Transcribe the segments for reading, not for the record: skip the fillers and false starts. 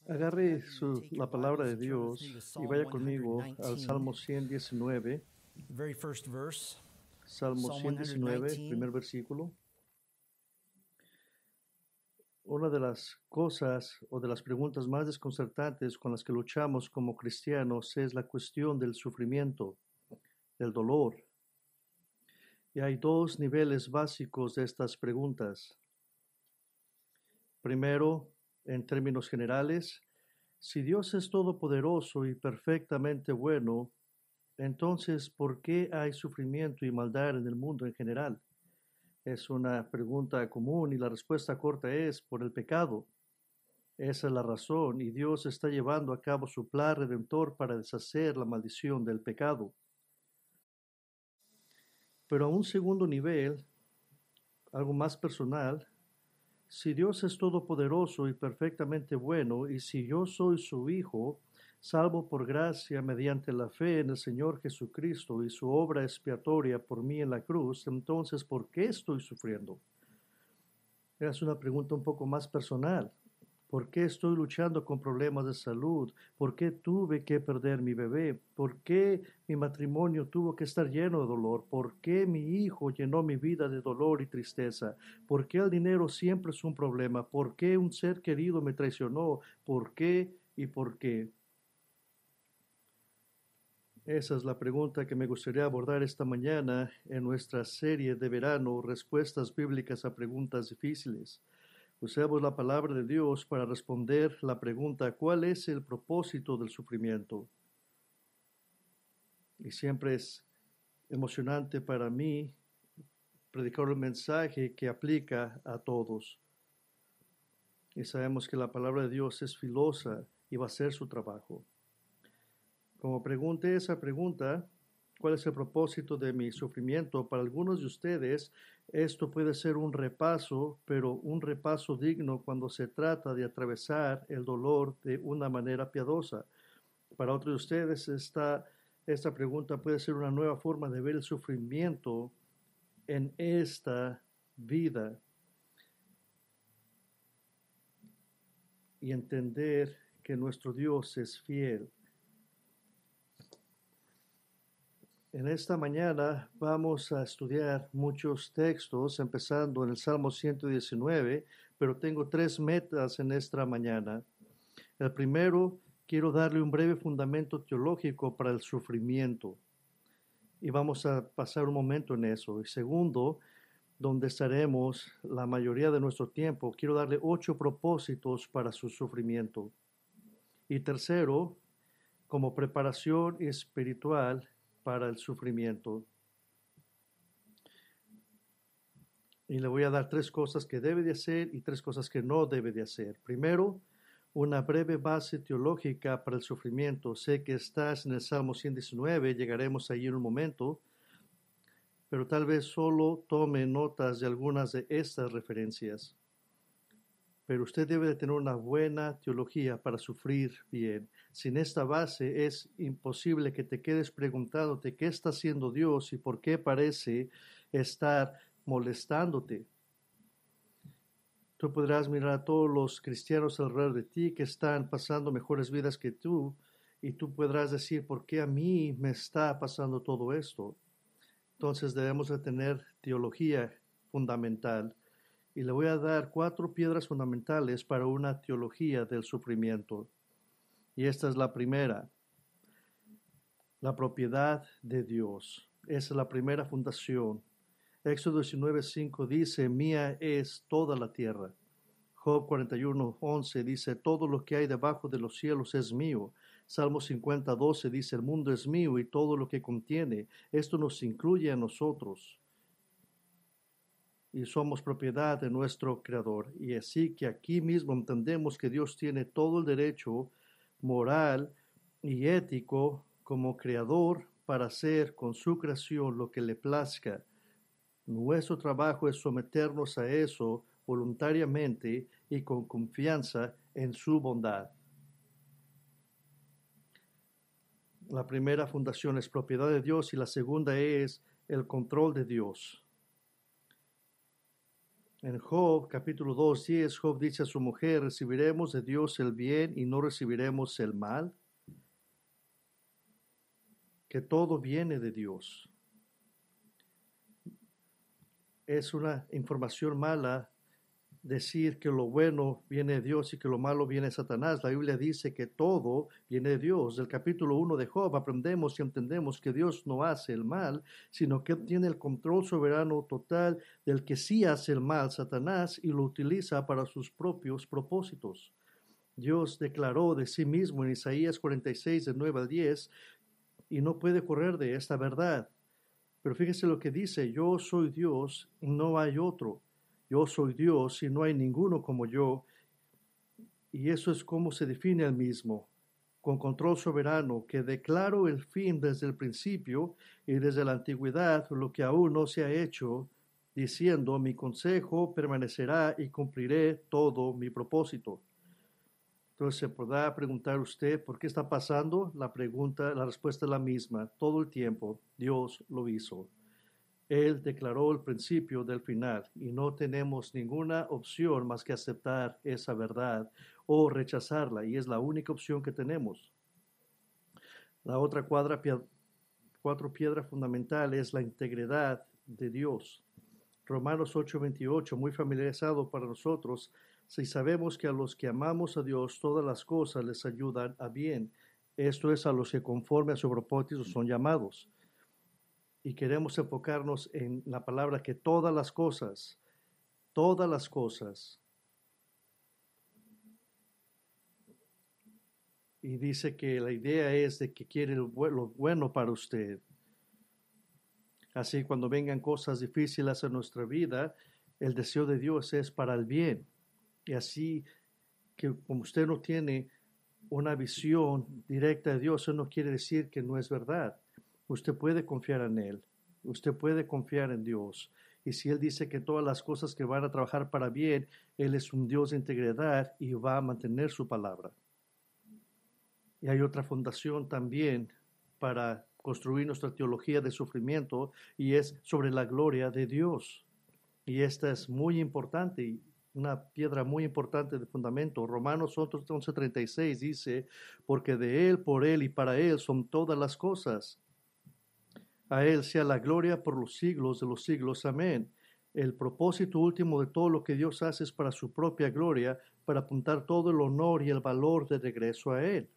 Agarre la palabra de Dios y vaya conmigo al Salmo 119, The very first verse, Salmo Psalm 119, 119. primer versículo. Una de las cosas o de las preguntas más desconcertantes con las que luchamos como cristianos es la cuestión del sufrimiento, del dolor. Y hay dos niveles básicos de estas preguntas. Primero, en términos generales, si Dios es todopoderoso y perfectamente bueno, entonces, ¿por qué hay sufrimiento y maldad en el mundo en general? Es una pregunta común y la respuesta corta es por el pecado. Esa es la razón y Dios está llevando a cabo su plan redentor para deshacer la maldición del pecado. Pero a un segundo nivel, algo más personal, si Dios es todopoderoso y perfectamente bueno, y si yo soy su hijo, salvo por gracia mediante la fe en el Señor Jesucristo y su obra expiatoria por mí en la cruz, entonces, ¿por qué estoy sufriendo? Es una pregunta un poco más personal. ¿Por qué estoy luchando con problemas de salud? ¿Por qué tuve que perder mi bebé? ¿Por qué mi matrimonio tuvo que estar lleno de dolor? ¿Por qué mi hijo llenó mi vida de dolor y tristeza? ¿Por qué el dinero siempre es un problema? ¿Por qué un ser querido me traicionó? ¿Por qué y por qué? Esa es la pregunta que me gustaría abordar esta mañana en nuestra serie de verano, Respuestas Bíblicas a Preguntas Difíciles. Usemos la palabra de Dios para responder la pregunta, ¿cuál es el propósito del sufrimiento? Y siempre es emocionante para mí predicar un mensaje que aplica a todos. Y sabemos que la palabra de Dios es filosa y va a hacer su trabajo. Como pregunté esa pregunta, ¿cuál es el propósito de mi sufrimiento? Para algunos de ustedes, esto puede ser un repaso, pero un repaso digno cuando se trata de atravesar el dolor de una manera piadosa. Para otros de ustedes, esta pregunta puede ser una nueva forma de ver el sufrimiento en esta vida y entender que nuestro Dios es fiel. En esta mañana vamos a estudiar muchos textos, empezando en el Salmo 119, pero tengo tres metas en esta mañana. El primero, quiero darle un breve fundamento teológico para el sufrimiento, y vamos a pasar un momento en eso. Y segundo, donde estaremos la mayoría de nuestro tiempo, quiero darle 8 propósitos para su sufrimiento. Y tercero, como preparación espiritual para el sufrimiento. Y le voy a dar 3 cosas que debe de hacer y 3 cosas que no debe de hacer. Primero, una breve base teológica para el sufrimiento. Sé que estás en el Salmo 119, llegaremos ahí en un momento, pero tal vez solo tome notas de algunas de estas referencias. Pero usted debe de tener una buena teología para sufrir bien. Sin esta base es imposible que te quedes preguntándote qué está haciendo Dios y por qué parece estar molestándote. Tú podrás mirar a todos los cristianos alrededor de ti que están pasando mejores vidas que tú y tú podrás decir, ¿por qué a mí me está pasando todo esto? Entonces debemos de tener teología fundamental. Y le voy a dar 4 piedras fundamentales para una teología del sufrimiento. Y esta es la primera, la propiedad de Dios. Esa es la primera fundación. Éxodo 19:5 dice, mía es toda la tierra. Job 41:11 dice, todo lo que hay debajo de los cielos es mío. Salmo 50:12 dice, el mundo es mío y todo lo que contiene. Esto nos incluye a nosotros. Y somos propiedad de nuestro Creador. Y así que aquí mismo entendemos que Dios tiene todo el derecho moral y ético como Creador para hacer con su creación lo que le plazca. Nuestro trabajo es someternos a eso voluntariamente y con confianza en su bondad. La primera fundación es propiedad de Dios y la segunda es el control de Dios. En Job, capítulo 2:10, Job dice a su mujer, ¿recibiremos de Dios el bien y no recibiremos el mal? Que todo viene de Dios. Es una información mala decir que lo bueno viene de Dios y que lo malo viene de Satanás. La Biblia dice que todo viene de Dios. Del capítulo 1 de Job aprendemos y entendemos que Dios no hace el mal, sino que tiene el control soberano total del que sí hace el mal, Satanás, y lo utiliza para sus propios propósitos. Dios declaró de sí mismo en Isaías 46, de 9 al 10, y no puede correr de esta verdad. Pero fíjese lo que dice, yo soy Dios y no hay otro. Yo soy Dios y no hay ninguno como yo. Y eso es como se define el mismo, con control soberano, que declaro el fin desde el principio y desde la antigüedad lo que aún no se ha hecho, diciendo, mi consejo permanecerá y cumpliré todo mi propósito. Entonces se podrá preguntar usted por qué está pasando. La respuesta es la misma. Todo el tiempo Dios lo hizo. Él declaró el principio del final y no tenemos ninguna opción más que aceptar esa verdad o rechazarla, y es la única opción que tenemos. La otra cuatro piedra fundamental es la integridad de Dios. Romanos 8:28, muy familiarizado para nosotros, si sabemos que a los que amamos a Dios todas las cosas les ayudan a bien, esto es a los que conforme a su propósito son llamados. Y queremos enfocarnos en la palabra que todas las cosas, y dice que la idea es de que quiere lo bueno para usted. Así cuando vengan cosas difíciles en nuestra vida, el deseo de Dios es para el bien. Y así que como usted no tiene una visión directa de Dios, eso no quiere decir que no es verdad. Usted puede confiar en Él. Usted puede confiar en Dios. Y si Él dice que todas las cosas que van a trabajar para bien, Él es un Dios de integridad y va a mantener su palabra. Y hay otra fundación también para construir nuestra teología de sufrimiento, y es sobre la gloria de Dios. Y esta es muy importante, una piedra muy importante de fundamento. Romanos 11:36 dice, porque de Él, por Él y para Él son todas las cosas. A Él sea la gloria por los siglos de los siglos. Amén. El propósito último de todo lo que Dios hace es para su propia gloria, para apuntar todo el honor y el valor de regreso a Él.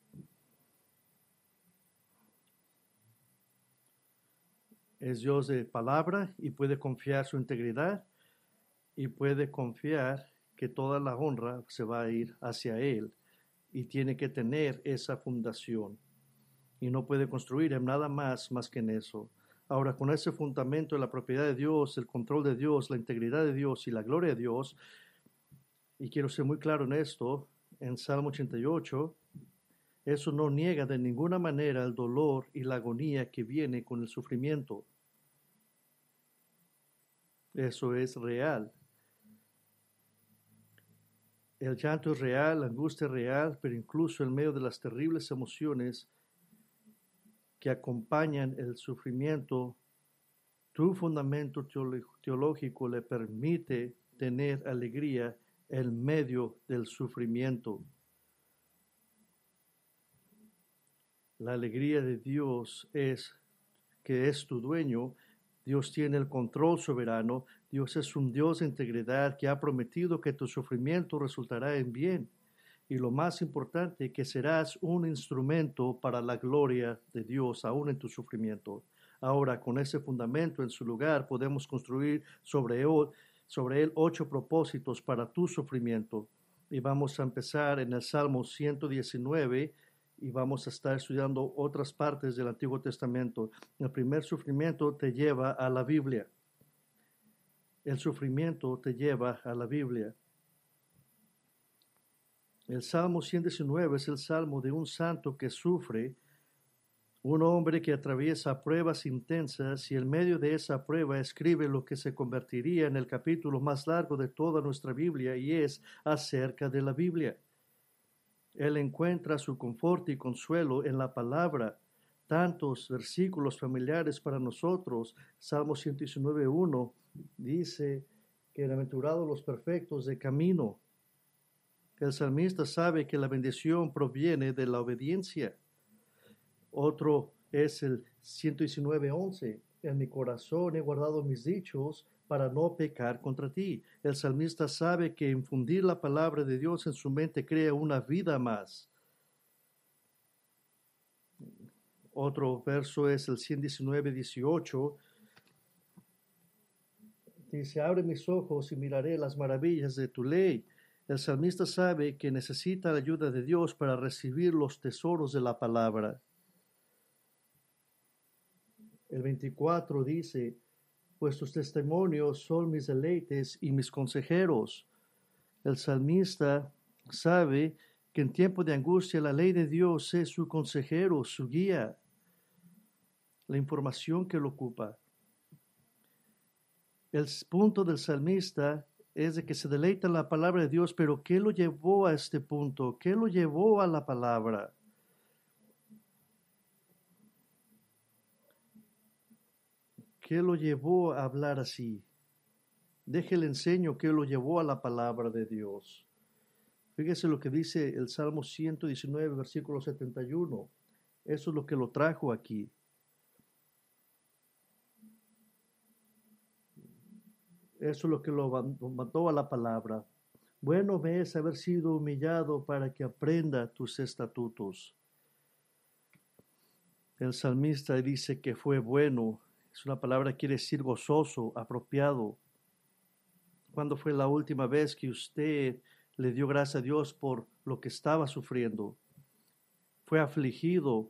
Es Dios de palabra y puede confiar su integridad y puede confiar que toda la honra se va a ir hacia Él, y tiene que tener esa fundación y no puede construir en nada más que en eso. Ahora, con ese fundamento de la propiedad de Dios, el control de Dios, la integridad de Dios y la gloria de Dios, y quiero ser muy claro en esto, en Salmo 88, eso no niega de ninguna manera el dolor y la agonía que viene con el sufrimiento. Eso es real. El llanto es real, la angustia es real, pero incluso en medio de las terribles emociones que acompañan el sufrimiento, tu fundamento teológico le permite tener alegría en medio del sufrimiento. La alegría de Dios es que es tu dueño. Dios tiene el control soberano. Dios es un Dios de integridad que ha prometido que tu sufrimiento resultará en bien. Y lo más importante, que serás un instrumento para la gloria de Dios, aún en tu sufrimiento. Ahora, con ese fundamento en su lugar, podemos construir sobre él 8 propósitos para tu sufrimiento. Y vamos a empezar en el Salmo 119, y vamos a estar estudiando otras partes del Antiguo Testamento. El primer sufrimiento te lleva a la Biblia. El sufrimiento te lleva a la Biblia. El Salmo 119 es el salmo de un santo que sufre, un hombre que atraviesa pruebas intensas y en medio de esa prueba escribe lo que se convertiría en el capítulo más largo de toda nuestra Biblia, y es acerca de la Biblia. Él encuentra su confort y consuelo en la palabra. Tantos versículos familiares para nosotros. Salmo 119:1 dice Bienaventurados los perfectos de camino. El salmista sabe que la bendición proviene de la obediencia. Otro es el 119:11. En mi corazón he guardado mis dichos para no pecar contra ti. El salmista sabe que infundir la palabra de Dios en su mente crea una vida más. Otro verso es el 119:18. Dice, abre mis ojos y miraré las maravillas de tu ley. El salmista sabe que necesita la ayuda de Dios para recibir los tesoros de la palabra. El 24 dice, pues tus testimonios son mis deleites y mis consejeros. El salmista sabe que en tiempo de angustia la ley de Dios es su consejero, su guía, la información que lo ocupa. El punto del salmista es de que se deleita en la palabra de Dios, pero ¿qué lo llevó a este punto? ¿Qué lo llevó a la palabra? ¿Qué lo llevó a hablar así? Déjele enseño qué lo llevó a la palabra de Dios. Fíjese lo que dice el Salmo 119, versículo 71. Eso es lo que lo trajo aquí. Eso es lo que lo mandó a la palabra. Bueno me es haber sido humillado para que aprenda tus estatutos. El salmista dice que fue bueno. Es una palabra que quiere decir gozoso, apropiado. ¿Cuándo fue la última vez que usted le dio gracias a Dios por lo que estaba sufriendo? Fue afligido.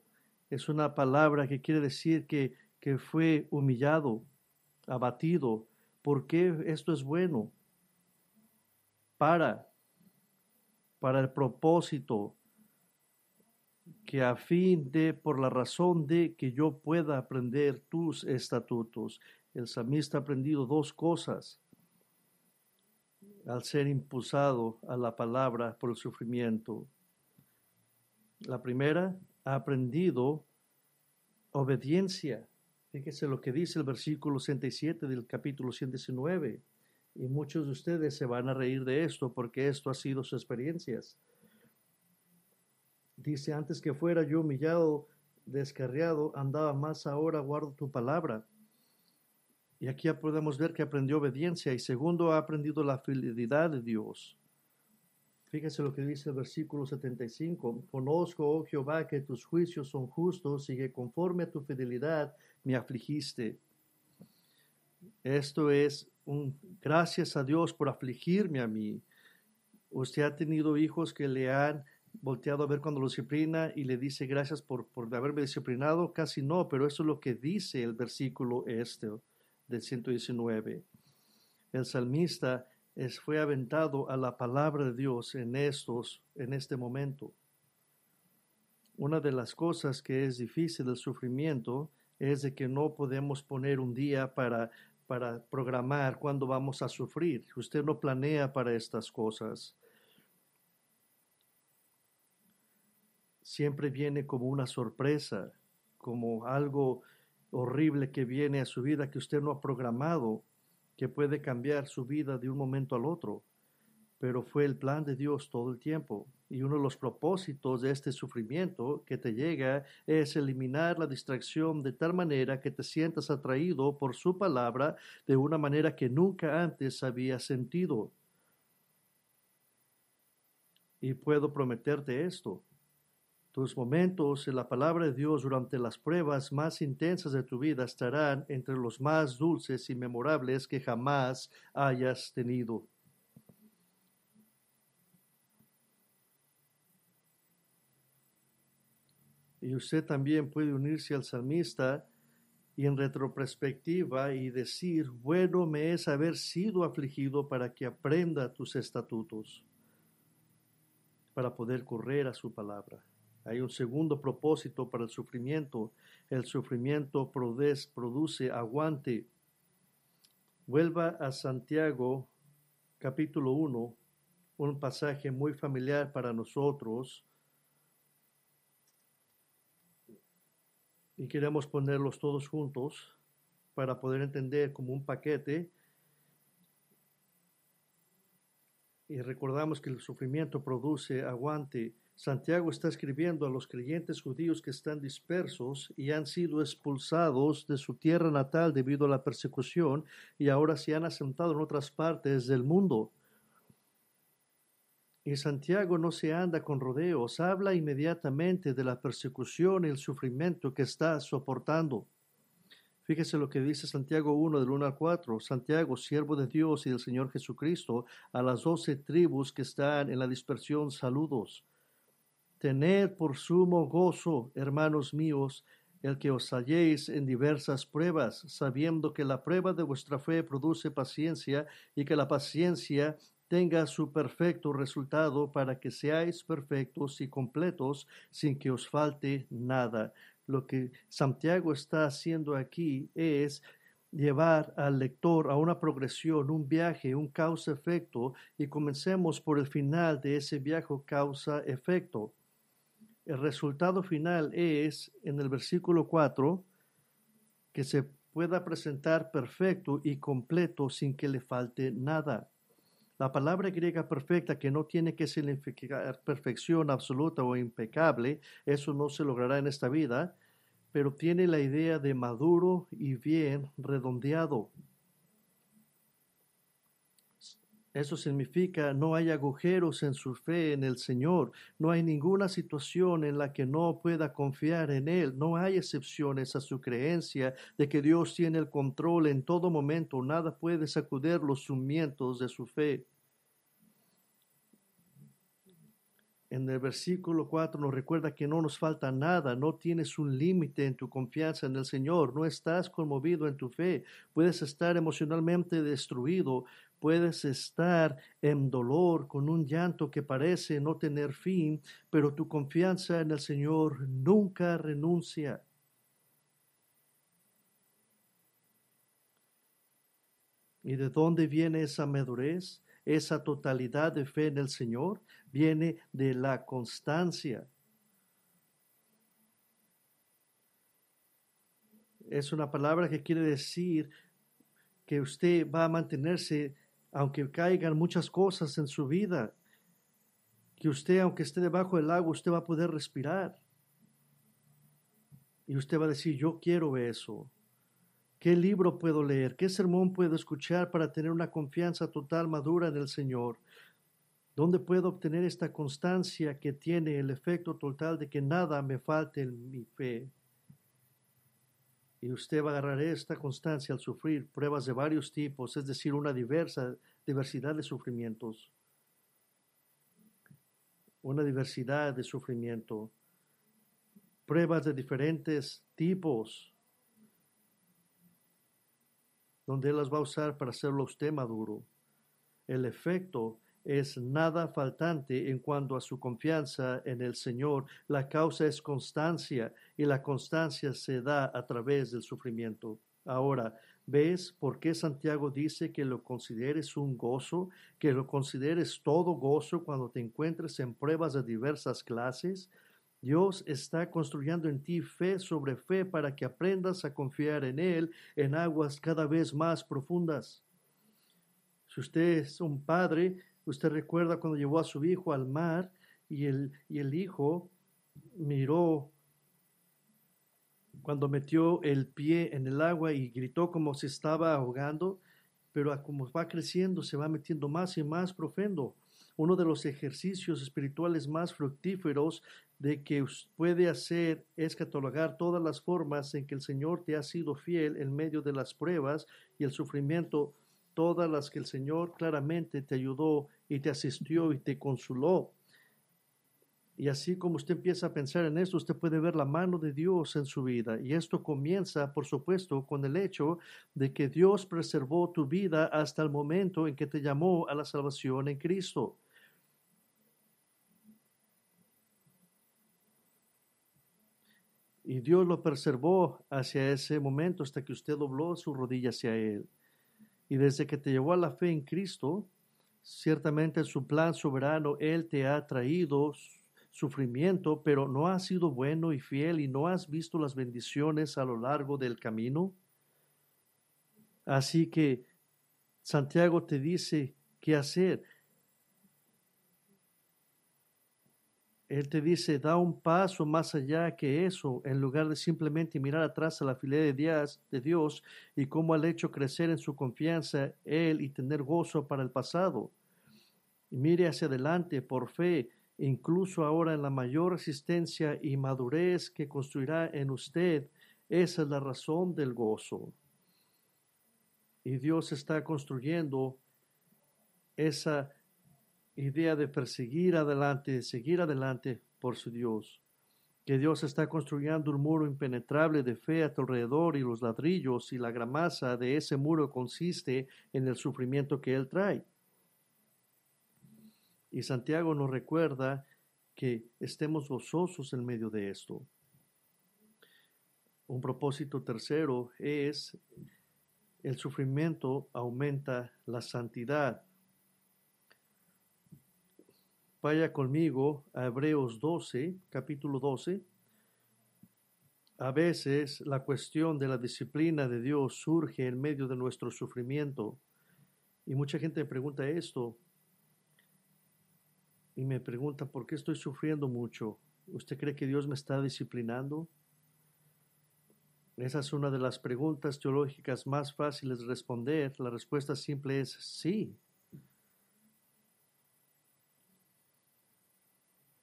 Es una palabra que quiere decir que fue humillado, abatido. ¿Por qué esto es bueno? Para el propósito que a fin de, por la razón de que yo pueda aprender tus estatutos. El salmista ha aprendido dos cosas al ser impulsado a la palabra por el sufrimiento. La primera, ha aprendido obediencia. Fíjese lo que dice el versículo 67 del capítulo 119. Y muchos de ustedes se van a reír de esto porque esto ha sido sus experiencias. Dice, antes que fuera yo humillado, descarriado, andaba más, ahora guardo tu palabra. Y aquí ya podemos ver que aprendió obediencia. Y segundo, ha aprendido la fidelidad de Dios. Fíjese lo que dice el versículo 75. Conozco, oh Jehová, que tus juicios son justos y que conforme a tu fidelidad me afligiste. Esto es gracias a Dios por afligirme a mí. Usted ha tenido hijos que le han volteado a ver cuando lo disciplina y le dice gracias por haberme disciplinado. Casi no, pero eso es lo que dice el versículo del 119. El salmista fue aventado a la palabra de Dios en este momento. Una de las cosas que es difícil del sufrimiento es de que no podemos poner un día para programar cuándo vamos a sufrir. Usted no planea para estas cosas. Siempre viene como una sorpresa, como algo horrible que viene a su vida que usted no ha programado, que puede cambiar su vida de un momento al otro. Pero fue el plan de Dios todo el tiempo. Y uno de los propósitos de este sufrimiento que te llega es eliminar la distracción de tal manera que te sientas atraído por su palabra de una manera que nunca antes habías sentido. Y puedo prometerte esto. Tus momentos en la palabra de Dios durante las pruebas más intensas de tu vida estarán entre los más dulces y memorables que jamás hayas tenido. Y usted también puede unirse al salmista y en retrospectiva y decir, bueno me es haber sido afligido para que aprenda tus estatutos, para poder correr a su palabra. Hay un segundo propósito para el sufrimiento. El sufrimiento produce aguante. Vuelva a Santiago, capítulo 1, un pasaje muy familiar para nosotros. Y queremos ponerlos todos juntos para poder entender como un paquete. Y recordamos que el sufrimiento produce aguante. Santiago está escribiendo a los creyentes judíos que están dispersos y han sido expulsados de su tierra natal debido a la persecución y ahora se han asentado en otras partes del mundo. Y Santiago no se anda con rodeos, habla inmediatamente de la persecución y el sufrimiento que está soportando. Fíjese lo que dice Santiago 1, del 1 al 4. Santiago, siervo de Dios y del Señor Jesucristo, a las 12 tribus que están en la dispersión, saludos. Tened por sumo gozo, hermanos míos, el que os halléis en diversas pruebas, sabiendo que la prueba de vuestra fe produce paciencia y que la paciencia tenga su perfecto resultado para que seáis perfectos y completos sin que os falte nada. Lo que Santiago está haciendo aquí es llevar al lector a una progresión, un viaje, un causa-efecto, y comencemos por el final de ese viaje causa-efecto. El resultado final es, en el versículo 4, que se pueda presentar perfecto y completo sin que le falte nada. La palabra griega perfecta, que no tiene que significar perfección absoluta o impecable, eso no se logrará en esta vida, pero tiene la idea de maduro y bien redondeado. Eso significa no hay agujeros en su fe en el Señor, no hay ninguna situación en la que no pueda confiar en Él, no hay excepciones a su creencia de que Dios tiene el control en todo momento, nada puede sacudir los cimientos de su fe. En el versículo 4 nos recuerda que no nos falta nada, no tienes un límite en tu confianza en el Señor, no estás conmovido en tu fe, puedes estar emocionalmente destruido, puedes estar en dolor con un llanto que parece no tener fin, pero tu confianza en el Señor nunca renuncia. ¿Y de dónde viene esa madurez? Esa totalidad de fe en el Señor viene de la constancia. Es una palabra que quiere decir que usted va a mantenerse, aunque caigan muchas cosas en su vida, que usted, aunque esté debajo del agua, usted va a poder respirar. Y usted va a decir, yo quiero eso. ¿Qué libro puedo leer? ¿Qué sermón puedo escuchar para tener una confianza total, madura en el Señor? ¿Dónde puedo obtener esta constancia que tiene el efecto total de que nada me falte en mi fe? Y usted va a agarrar esta constancia al sufrir pruebas de varios tipos, es decir, una diversidad de sufrimientos. Una diversidad de sufrimiento. Pruebas de diferentes tipos, donde Él las va a usar para hacerlo a usted maduro. El efecto es nada faltante en cuanto a su confianza en el Señor. La causa es constancia y la constancia se da a través del sufrimiento. Ahora, ¿ves por qué Santiago dice que lo consideres un gozo, que lo consideres todo gozo cuando te encuentres en pruebas de diversas clases? Dios está construyendo en ti fe sobre fe para que aprendas a confiar en Él en aguas cada vez más profundas. Si usted es un padre, usted recuerda cuando llevó a su hijo al mar y el hijo miró cuando metió el pie en el agua y gritó como si estaba ahogando, pero como va creciendo se va metiendo más y más profundo. Uno de los ejercicios espirituales más fructíferos de que puede hacer es catalogar todas las formas en que el Señor te ha sido fiel en medio de las pruebas y el sufrimiento, todas las que el Señor claramente te ayudó y te asistió y te consoló. Y así como usted empieza a pensar en esto, usted puede ver la mano de Dios en su vida. Y esto comienza, por supuesto, con el hecho de que Dios preservó tu vida hasta el momento en que te llamó a la salvación en Cristo. Y Dios lo preservó hacia ese momento hasta que usted dobló su rodilla hacia Él. Y desde que te llevó a la fe en Cristo, ciertamente en su plan soberano, Él te ha traído sufrimiento, pero no has sido bueno y fiel y no has visto las bendiciones a lo largo del camino. Así que Santiago te dice qué hacer. Él te dice, da un paso más allá que eso, en lugar de simplemente mirar atrás a la fidelidad de Dios y cómo ha hecho crecer en su confianza Él y tener gozo para el pasado. Y mire hacia adelante por fe, incluso ahora en la mayor resistencia y madurez que construirá en usted. Esa es la razón del gozo. Y Dios está construyendo esa idea de perseguir adelante, de seguir adelante por su Dios. Que Dios está construyendo un muro impenetrable de fe a tu alrededor y los ladrillos y la gramasa de ese muro consiste en el sufrimiento que Él trae. Y Santiago nos recuerda que estemos gozosos en medio de esto. Un propósito tercero es el sufrimiento aumenta la santidad. Vaya conmigo a Hebreos 12, capítulo 12. A veces la cuestión de la disciplina de Dios surge en medio de nuestro sufrimiento. Y mucha gente me pregunta esto. Y me pregunta, ¿por qué estoy sufriendo mucho? ¿Usted cree que Dios me está disciplinando? Esa es una de las preguntas teológicas más fáciles de responder. La respuesta simple es sí.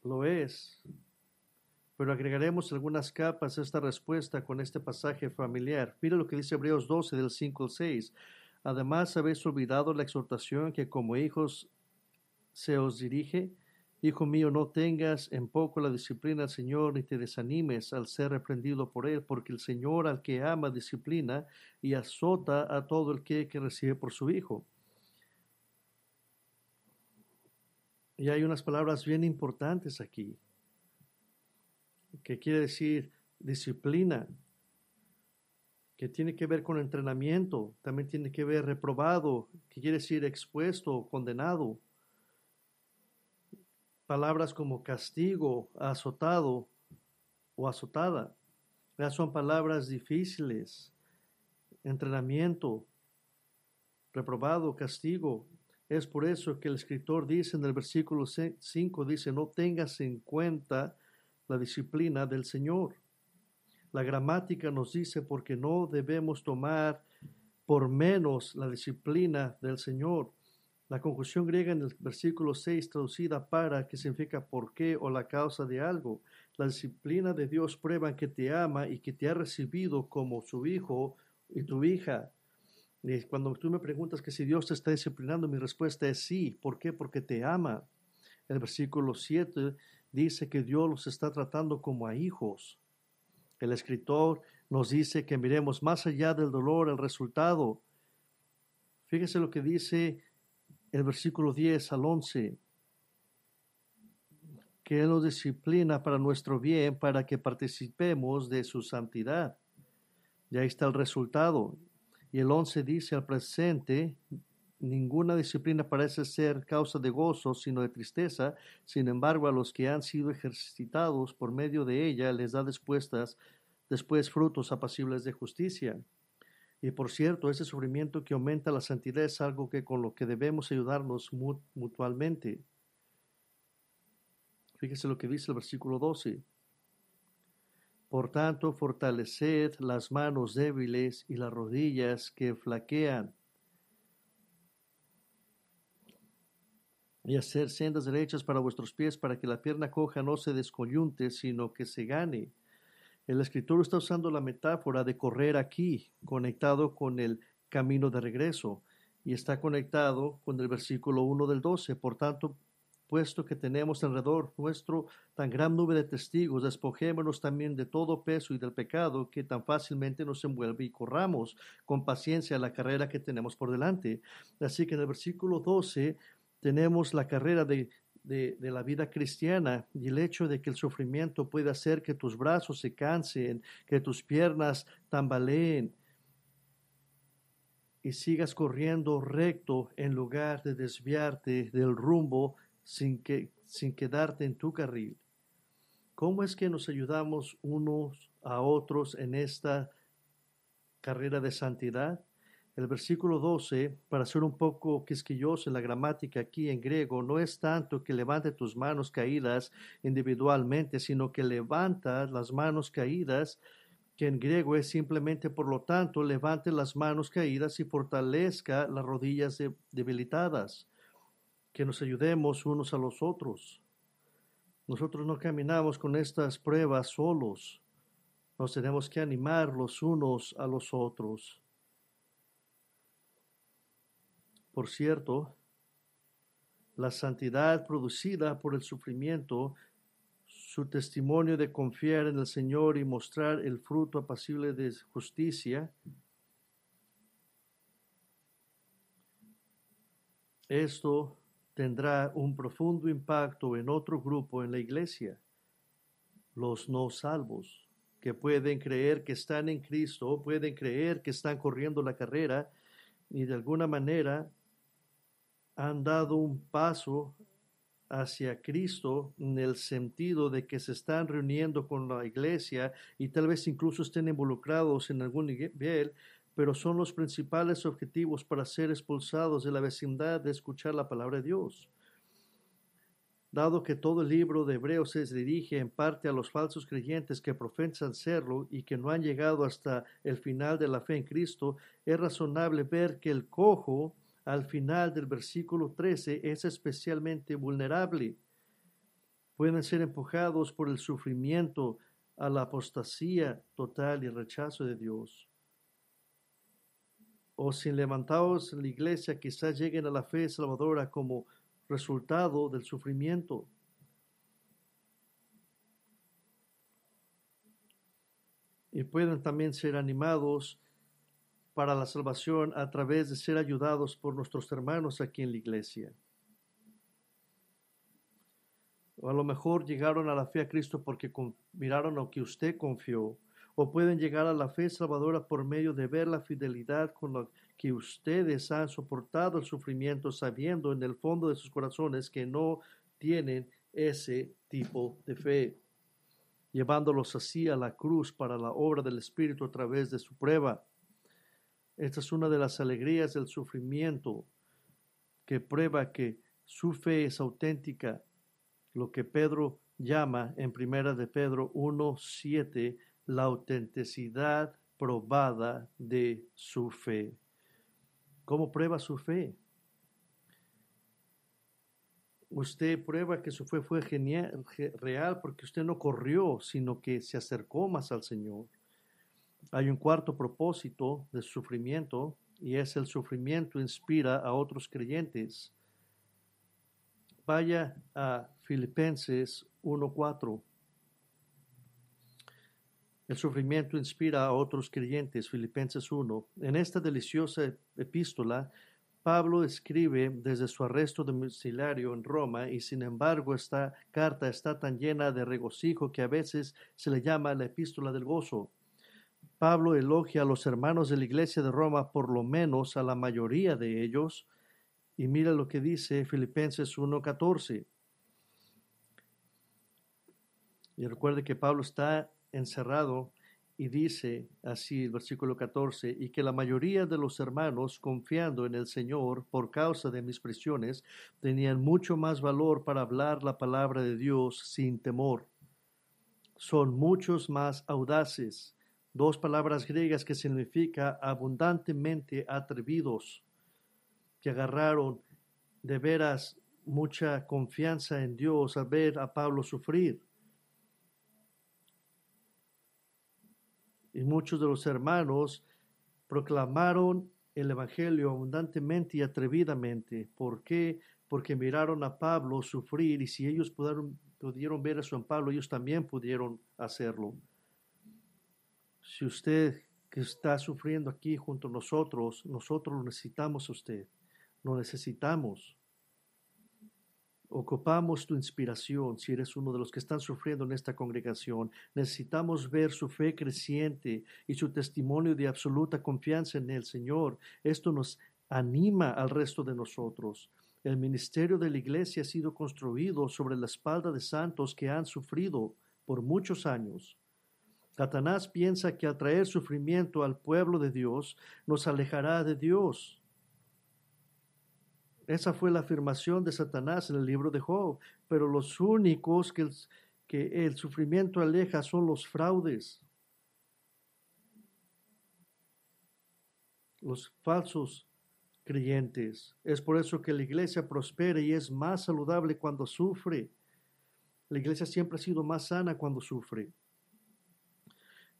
Lo es. Pero agregaremos algunas capas a esta respuesta con este pasaje familiar. Mira lo que dice Hebreos 12, del 5 al 6. Además, habéis olvidado la exhortación que como hijos se os dirige. Hijo mío, no tengas en poco la disciplina del Señor, ni te desanimes al ser reprendido por Él, porque el Señor al que ama disciplina y azota a todo el que recibe por su Hijo. Y hay unas palabras bien importantes aquí, que quiere decir disciplina, que tiene que ver con entrenamiento, también tiene que ver reprobado, que quiere decir expuesto o condenado. Palabras como castigo, azotado o azotada. Esas son palabras difíciles. Entrenamiento, reprobado, castigo. Es por eso que el escritor dice en el versículo 5, dice, no tengas en cuenta la disciplina del Señor. La gramática nos dice porque no debemos tomar por menos la disciplina del Señor. La conjunción griega en el versículo 6, traducida para, que significa por qué o la causa de algo. La disciplina de Dios prueba que te ama y que te ha recibido como su hijo y tu hija. Y cuando tú me preguntas que si Dios te está disciplinando, mi respuesta es sí. ¿Por qué? Porque te ama. El versículo 7 dice que Dios los está tratando como a hijos. El escritor nos dice que miremos más allá del dolor, el resultado. Fíjese lo que dice el versículo 10 al 11, que Él nos disciplina para nuestro bien, para que participemos de su santidad. Y ahí está el resultado. Y el 11 dice, al presente, ninguna disciplina parece ser causa de gozo, sino de tristeza. Sin embargo, a los que han sido ejercitados por medio de ella, les da después frutos apacibles de justicia. Y por cierto, ese sufrimiento que aumenta la santidad es algo que con lo que debemos ayudarnos mutuamente. Fíjese lo que dice el versículo 12. Por tanto, fortaleced las manos débiles y las rodillas que flaquean, y hacer sendas derechas para vuestros pies, para que la pierna coja no se descoyunte, sino que se gane. El escritor está usando la metáfora de correr aquí, conectado con el camino de regreso, y está conectado con el versículo 1 del 12. Por tanto, puesto que tenemos alrededor nuestro tan gran nube de testigos, despojémonos también de todo peso y del pecado que tan fácilmente nos envuelve y corramos con paciencia la carrera que tenemos por delante. Así que en el versículo 12 tenemos la carrera de la vida cristiana y el hecho de que el sufrimiento puede hacer que tus brazos se cansen, que tus piernas tambaleen y sigas corriendo recto en lugar de desviarte del rumbo sin quedarte en tu carril. ¿Cómo es que nos ayudamos unos a otros en esta carrera de santidad? El versículo 12, para ser un poco quisquilloso en la gramática aquí en griego, no es tanto que levante tus manos caídas individualmente, sino que levanta las manos caídas, que en griego es simplemente, por lo tanto, levante las manos caídas y fortalezca las rodillas debilitadas, que nos ayudemos unos a los otros. Nosotros no caminamos con estas pruebas solos, nos tenemos que animar los unos a los otros. Por cierto, la santidad producida por el sufrimiento, su testimonio de confiar en el Señor y mostrar el fruto apacible de justicia, esto tendrá un profundo impacto en otro grupo en la iglesia, los no salvos, que pueden creer que están en Cristo, pueden creer que están corriendo la carrera y de alguna manera han dado un paso hacia Cristo en el sentido de que se están reuniendo con la iglesia y tal vez incluso estén involucrados en algún nivel, pero son los principales objetivos para ser expulsados de la vecindad de escuchar la palabra de Dios. Dado que todo el libro de Hebreos se dirige en parte a los falsos creyentes que profesan serlo y que no han llegado hasta el final de la fe en Cristo, es razonable ver que el cojo al final del versículo 13 es especialmente vulnerable. Pueden ser empujados por el sufrimiento a la apostasía total y rechazo de Dios. O sin levantados en la iglesia, quizás lleguen a la fe salvadora como resultado del sufrimiento. Y pueden también ser animados para la salvación a través de ser ayudados por nuestros hermanos aquí en la iglesia. O a lo mejor llegaron a la fe a Cristo porque miraron lo que usted confió. O pueden llegar a la fe salvadora por medio de ver la fidelidad con la que ustedes han soportado el sufrimiento, sabiendo en el fondo de sus corazones que no tienen ese tipo de fe, llevándolos así a la cruz para la obra del Espíritu a través de su prueba. Esta es una de las alegrías del sufrimiento, que prueba que su fe es auténtica, lo que Pedro llama en 1 de Pedro 1:7 la autenticidad probada de su fe. ¿Cómo prueba su fe? Usted prueba que su fe fue real porque usted no corrió, sino que se acercó más al Señor. Hay un cuarto propósito del sufrimiento y es el sufrimiento inspira a otros creyentes. Vaya a Filipenses 1:4. El sufrimiento inspira a otros creyentes, Filipenses 1. En esta deliciosa epístola, Pablo escribe desde su arresto domiciliario en Roma y sin embargo esta carta está tan llena de regocijo que a veces se le llama la epístola del gozo. Pablo elogia a los hermanos de la iglesia de Roma, por lo menos a la mayoría de ellos, y mira lo que dice Filipenses 1:14. Y recuerde que Pablo está encerrado y dice así el versículo 14, y que la mayoría de los hermanos, confiando en el Señor por causa de mis prisiones, tenían mucho más valor para hablar la palabra de Dios sin temor. Son muchos más audaces, dos palabras griegas que significa abundantemente atrevidos, que agarraron de veras mucha confianza en Dios al ver a Pablo sufrir. Y muchos de los hermanos proclamaron el Evangelio abundantemente y atrevidamente. ¿Por qué? Porque miraron a Pablo sufrir y si ellos pudieron ver eso en Pablo, ellos también pudieron hacerlo. Si usted que está sufriendo aquí junto a nosotros lo necesitamos a usted. Lo necesitamos. Ocupamos tu inspiración si eres uno de los que están sufriendo en esta congregación. Necesitamos ver su fe creciente y su testimonio de absoluta confianza en el Señor. Esto nos anima al resto de nosotros. El ministerio de la iglesia ha sido construido sobre la espalda de santos que han sufrido por muchos años. Satanás piensa que al traer sufrimiento al pueblo de Dios, nos alejará de Dios. Esa fue la afirmación de Satanás en el libro de Job. Pero los únicos que el sufrimiento aleja son los fraudes, los falsos creyentes. Es por eso que la iglesia prospera y es más saludable cuando sufre. La iglesia siempre ha sido más sana cuando sufre.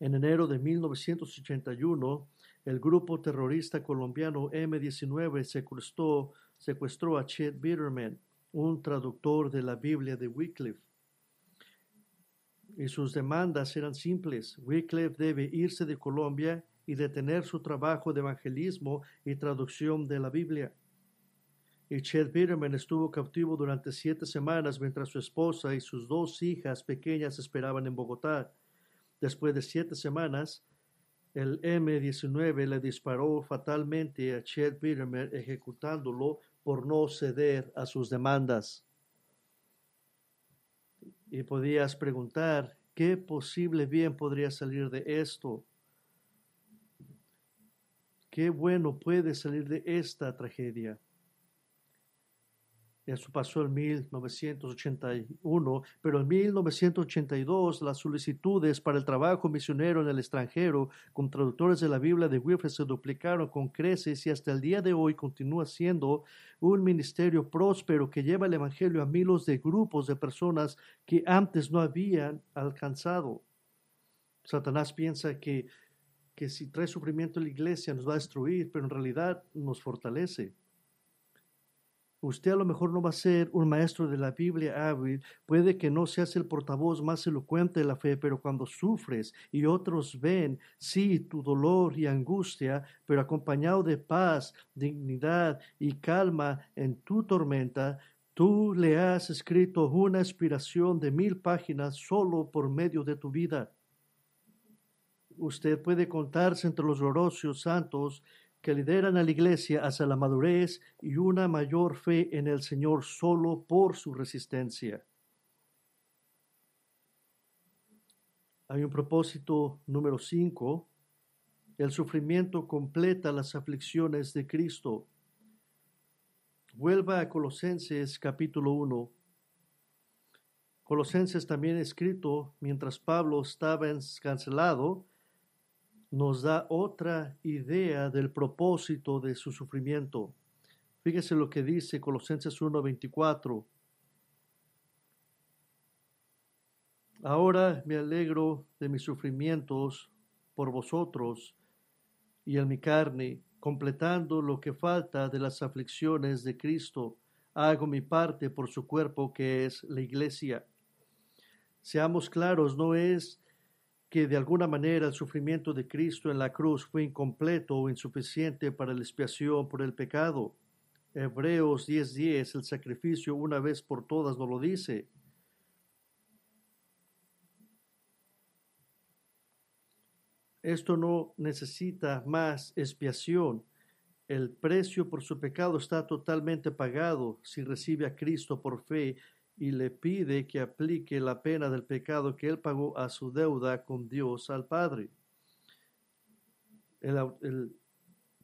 En enero de 1981, el grupo terrorista colombiano M-19 secuestró a Chet Biderman, un traductor de la Biblia de Wycliffe. Y sus demandas eran simples. Wycliffe debe irse de Colombia y detener su trabajo de evangelismo y traducción de la Biblia. Y Chet Biderman estuvo cautivo durante 7 semanas mientras su esposa y sus 2 hijas pequeñas esperaban en Bogotá. Después de 7 semanas, el M-19 le disparó fatalmente a Chet Biderman, ejecutándolo por no ceder a sus demandas. Y podías preguntar, ¿qué posible bien podría salir de esto? ¿Qué bueno puede salir de esta tragedia? Eso pasó en 1981, pero en 1982 las solicitudes para el trabajo misionero en el extranjero con traductores de la Biblia de Wycliffe se duplicaron con creces y hasta el día de hoy continúa siendo un ministerio próspero que lleva el evangelio a miles de grupos de personas que antes no habían alcanzado. Satanás piensa que si trae sufrimiento a la iglesia nos va a destruir, pero en realidad nos fortalece. Usted a lo mejor no va a ser un maestro de la Biblia hábil, puede que no seas el portavoz más elocuente de la fe, pero cuando sufres y otros ven, sí, tu dolor y angustia, pero acompañado de paz, dignidad y calma en tu tormenta, tú le has escrito una inspiración de 1000 páginas solo por medio de tu vida. Usted puede contarse entre los gloriosos santos que lideran a la iglesia hacia la madurez y una mayor fe en el Señor solo por su resistencia. Hay un propósito número 5. El sufrimiento completa las aflicciones de Cristo. Vuelva a Colosenses capítulo 1. Colosenses también escrito mientras Pablo estaba encarcelado, nos da otra idea del propósito de su sufrimiento. Fíjese lo que dice Colosenses 1:24. Ahora me alegro de mis sufrimientos por vosotros y en mi carne, completando lo que falta de las aflicciones de Cristo, hago mi parte por su cuerpo que es la iglesia. Seamos claros, no es que de alguna manera el sufrimiento de Cristo en la cruz fue incompleto o insuficiente para la expiación por el pecado. Hebreos 10:10, el sacrificio una vez por todas nos lo dice. Esto no necesita más expiación. El precio por su pecado está totalmente pagado si recibe a Cristo por fe y le pide que aplique la pena del pecado que él pagó a su deuda con Dios al Padre.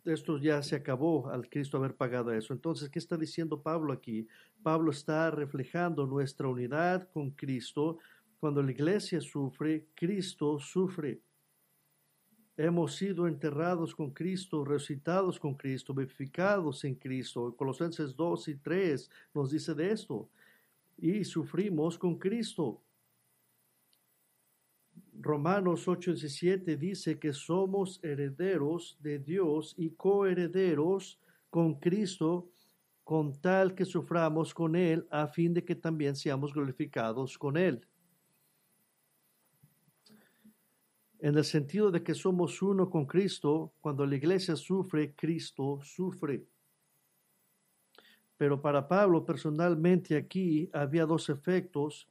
Esto ya se acabó al Cristo haber pagado eso. Entonces, ¿qué está diciendo Pablo aquí? Pablo está reflejando nuestra unidad con Cristo. Cuando la iglesia sufre, Cristo sufre. Hemos sido enterrados con Cristo, resucitados con Cristo, vivificados en Cristo. Colosenses 2:3 nos dice de esto. Y sufrimos con Cristo. Romanos 8:17 dice que somos herederos de Dios y coherederos con Cristo, con tal que suframos con Él, a fin de que también seamos glorificados con Él. En el sentido de que somos uno con Cristo, cuando la iglesia sufre, Cristo sufre. Pero para Pablo personalmente aquí había 2 efectos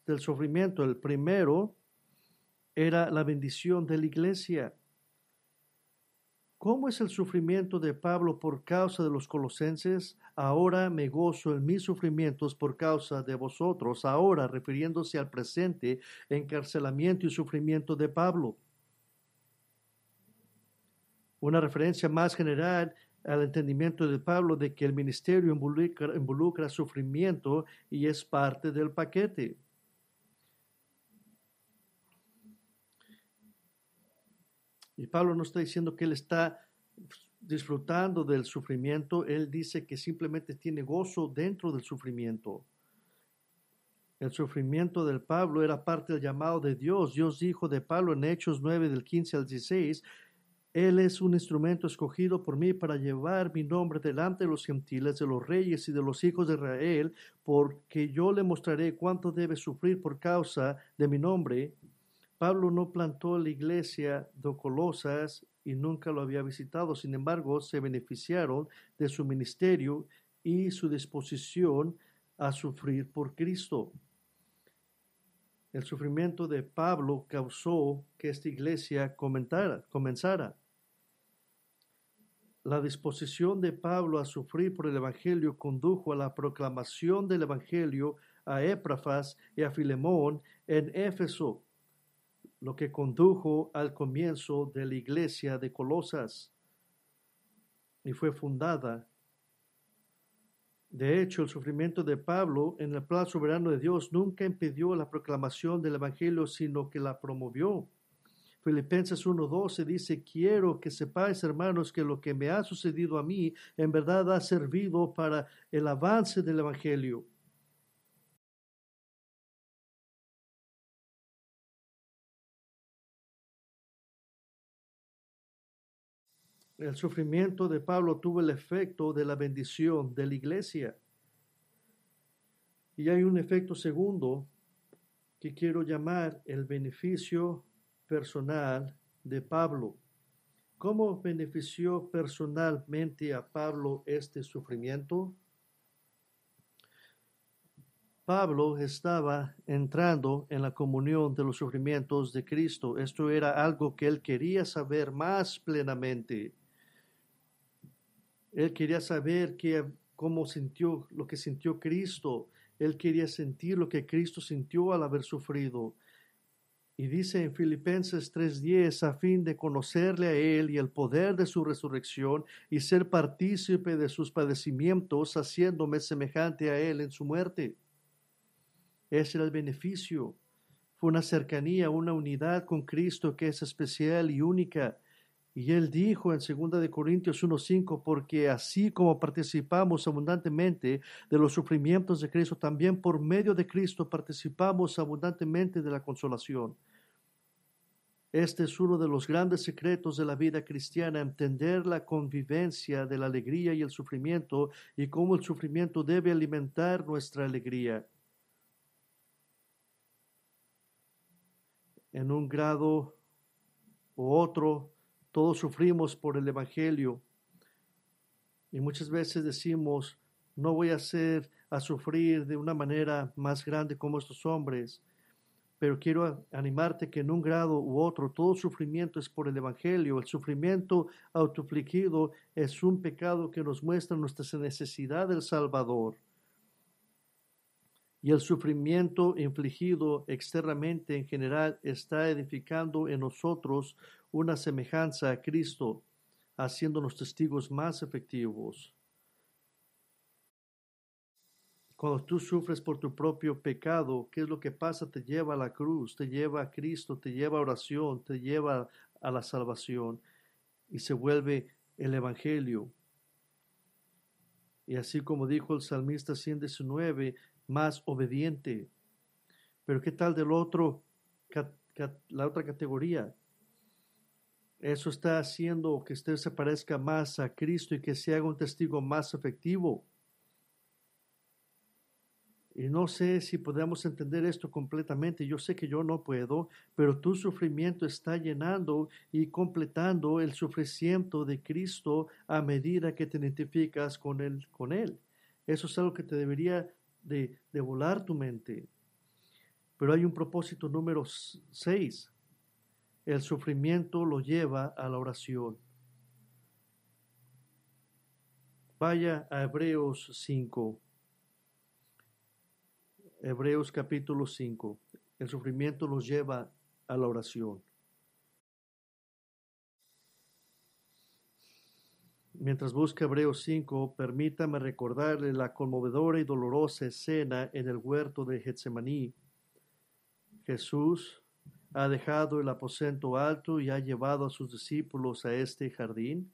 del sufrimiento. El primero era la bendición de la iglesia. ¿Cómo es el sufrimiento de Pablo por causa de los colosenses? Ahora me gozo en mis sufrimientos por causa de vosotros. Ahora, refiriéndose al presente encarcelamiento y sufrimiento de Pablo. Una referencia más general al entendimiento de Pablo de que el ministerio involucra sufrimiento y es parte del paquete. Y Pablo no está diciendo que él está disfrutando del sufrimiento, él dice que simplemente tiene gozo dentro del sufrimiento. El sufrimiento del Pablo era parte del llamado de Dios. Dios dijo de Pablo en Hechos 9 del 15 al 16, Él es un instrumento escogido por mí para llevar mi nombre delante de los gentiles, de los reyes y de los hijos de Israel, porque yo le mostraré cuánto debe sufrir por causa de mi nombre. Pablo no plantó la iglesia de Colosas y nunca lo había visitado. Sin embargo, se beneficiaron de su ministerio y su disposición a sufrir por Cristo. El sufrimiento de Pablo causó que esta iglesia comenzara. La disposición de Pablo a sufrir por el Evangelio condujo a la proclamación del Evangelio a Epafras y a Filemón en Éfeso, lo que condujo al comienzo de la iglesia de Colosas y fue fundada. De hecho, el sufrimiento de Pablo en el plan soberano de Dios nunca impidió la proclamación del Evangelio, sino que la promovió. Filipenses 1:12 dice, quiero que sepáis, hermanos, que lo que me ha sucedido a mí en verdad ha servido para el avance del Evangelio. El sufrimiento de Pablo tuvo el efecto de la bendición de la iglesia. Y hay un efecto segundo que quiero llamar el beneficio personal de Pablo. ¿Cómo benefició personalmente a Pablo este sufrimiento? Pablo estaba entrando en la comunión de los sufrimientos de Cristo. Esto era algo que él quería saber más plenamente. Él quería saber cómo sintió lo que sintió Cristo. Él quería sentir lo que Cristo sintió al haber sufrido. Y dice en Filipenses 3:10, a fin de conocerle a Él y el poder de su resurrección y ser partícipe de sus padecimientos, haciéndome semejante a Él en su muerte. Ese era el beneficio. Fue una cercanía, una unidad con Cristo que es especial y única. Y él dijo en 2 de Corintios 1:5, porque así como participamos abundantemente de los sufrimientos de Cristo, también por medio de Cristo participamos abundantemente de la consolación. Este es uno de los grandes secretos de la vida cristiana, entender la convivencia de la alegría y el sufrimiento y cómo el sufrimiento debe alimentar nuestra alegría. En un grado u otro, todos sufrimos por el Evangelio y muchas veces decimos, no voy a sufrir de una manera más grande como estos hombres, pero quiero animarte que en un grado u otro todo sufrimiento es por el Evangelio. El sufrimiento autoafligido es un pecado que nos muestra nuestra necesidad del Salvador. Y el sufrimiento infligido externamente en general está edificando en nosotros una semejanza a Cristo, haciéndonos testigos más efectivos. Cuando tú sufres por tu propio pecado, ¿qué es lo que pasa? Te lleva a la cruz, te lleva a Cristo, te lleva a oración, te lleva a la salvación y se vuelve el Evangelio. Y así como dijo el salmista 119, más obediente. Pero ¿qué tal del otro, la otra categoría? Eso está haciendo que usted se parezca más a Cristo y que se haga un testigo más efectivo. Y no sé si podemos entender esto completamente. Yo sé que yo no puedo, pero tu sufrimiento está llenando y completando el sufrimiento de Cristo a medida que te identificas con él. Eso es algo que te debería de volar tu mente. Pero hay un propósito número 6. El sufrimiento lo lleva a la oración. Vaya a Hebreos 5. Hebreos capítulo 5. El sufrimiento nos lleva a la oración. Mientras busca Hebreos 5, permítame recordarle la conmovedora y dolorosa escena en el huerto de Getsemaní. Jesús ha dejado el aposento alto y ha llevado a sus discípulos a este jardín.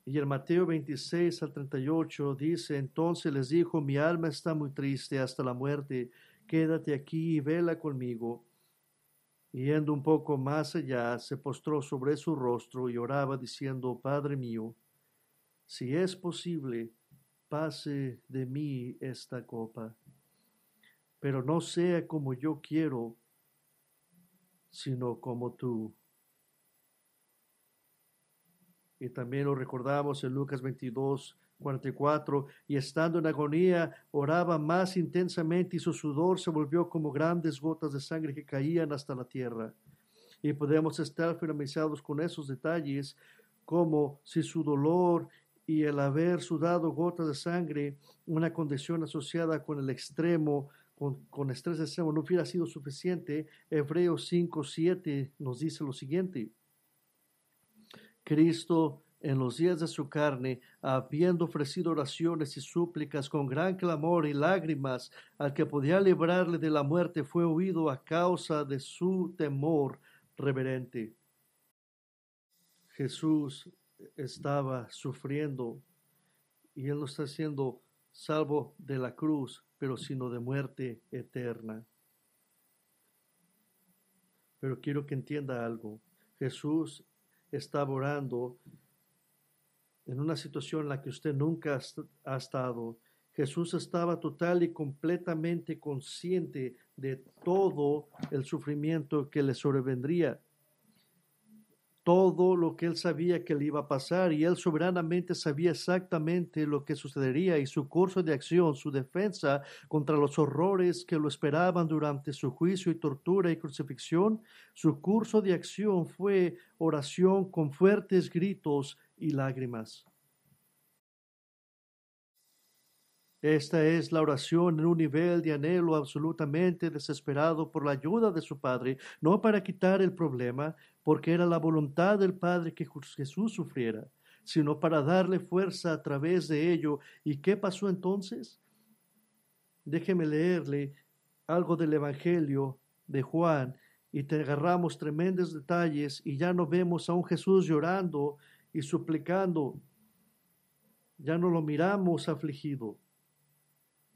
Y en Mateo 26 al 38 dice, entonces les dijo, mi alma está muy triste hasta la muerte, quédate aquí y vela conmigo. Y yendo un poco más allá, se postró sobre su rostro y oraba diciendo, Padre mío, si es posible, pase de mí esta copa, pero no sea como yo quiero, sino como tú. Y también lo recordamos en Lucas 22, 44, y estando en agonía, oraba más intensamente y su sudor se volvió como grandes gotas de sangre que caían hasta la tierra. Y podemos estar familiarizados con esos detalles, como si su dolor y el haber sudado gotas de sangre, una condición asociada con el extremo, con estrés extremo, no hubiera sido suficiente. Hebreos 5, 7 nos dice lo siguiente. Cristo, en los días de su carne, habiendo ofrecido oraciones y súplicas con gran clamor y lágrimas al que podía librarle de la muerte, fue oído a causa de su temor reverente. Jesús estaba sufriendo y él no está siendo salvo de la cruz, pero sino de muerte eterna. Pero quiero que entienda algo. Jesús estaba orando en una situación en la que usted nunca ha estado. Jesús estaba total y completamente consciente de todo el sufrimiento que le sobrevendría, todo lo que él sabía que le iba a pasar, y él soberanamente sabía exactamente lo que sucedería, y su curso de acción, su defensa contra los horrores que lo esperaban durante su juicio y tortura y crucifixión, su curso de acción fue oración con fuertes gritos y lágrimas. Esta es la oración en un nivel de anhelo absolutamente desesperado por la ayuda de su Padre, no para quitar el problema, porque era la voluntad del Padre que Jesús sufriera, sino para darle fuerza a través de ello. ¿Y qué pasó entonces? Déjeme leerle algo del Evangelio de Juan y te agarramos tremendos detalles y ya no vemos a un Jesús llorando y suplicando, ya no lo miramos afligido.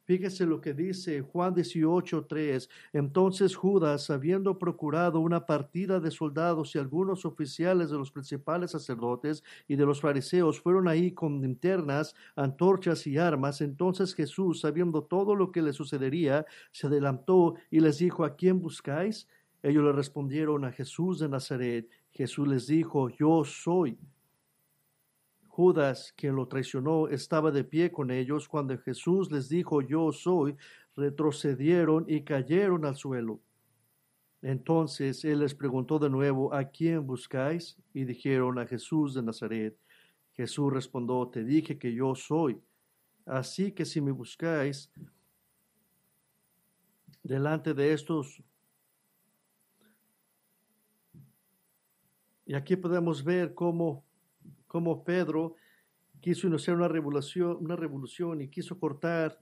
Fíjese lo que dice Juan 18:3. Entonces Judas, habiendo procurado una partida de soldados y algunos oficiales de los principales sacerdotes y de los fariseos, fueron ahí con linternas, antorchas y armas. Entonces Jesús, sabiendo todo lo que le sucedería, se adelantó y les dijo, ¿a quién buscáis? Ellos le respondieron, a Jesús de Nazaret. Jesús les dijo, yo soy. Judas, quien lo traicionó, estaba de pie con ellos. Cuando Jesús les dijo, yo soy, retrocedieron y cayeron al suelo. Entonces él les preguntó de nuevo, ¿a quién buscáis? Y dijeron, a Jesús de Nazaret. Jesús respondió, te dije que yo soy. Así que si me buscáis, delante de estos. Y aquí podemos ver cómo Pedro quiso iniciar una revolución y quiso cortar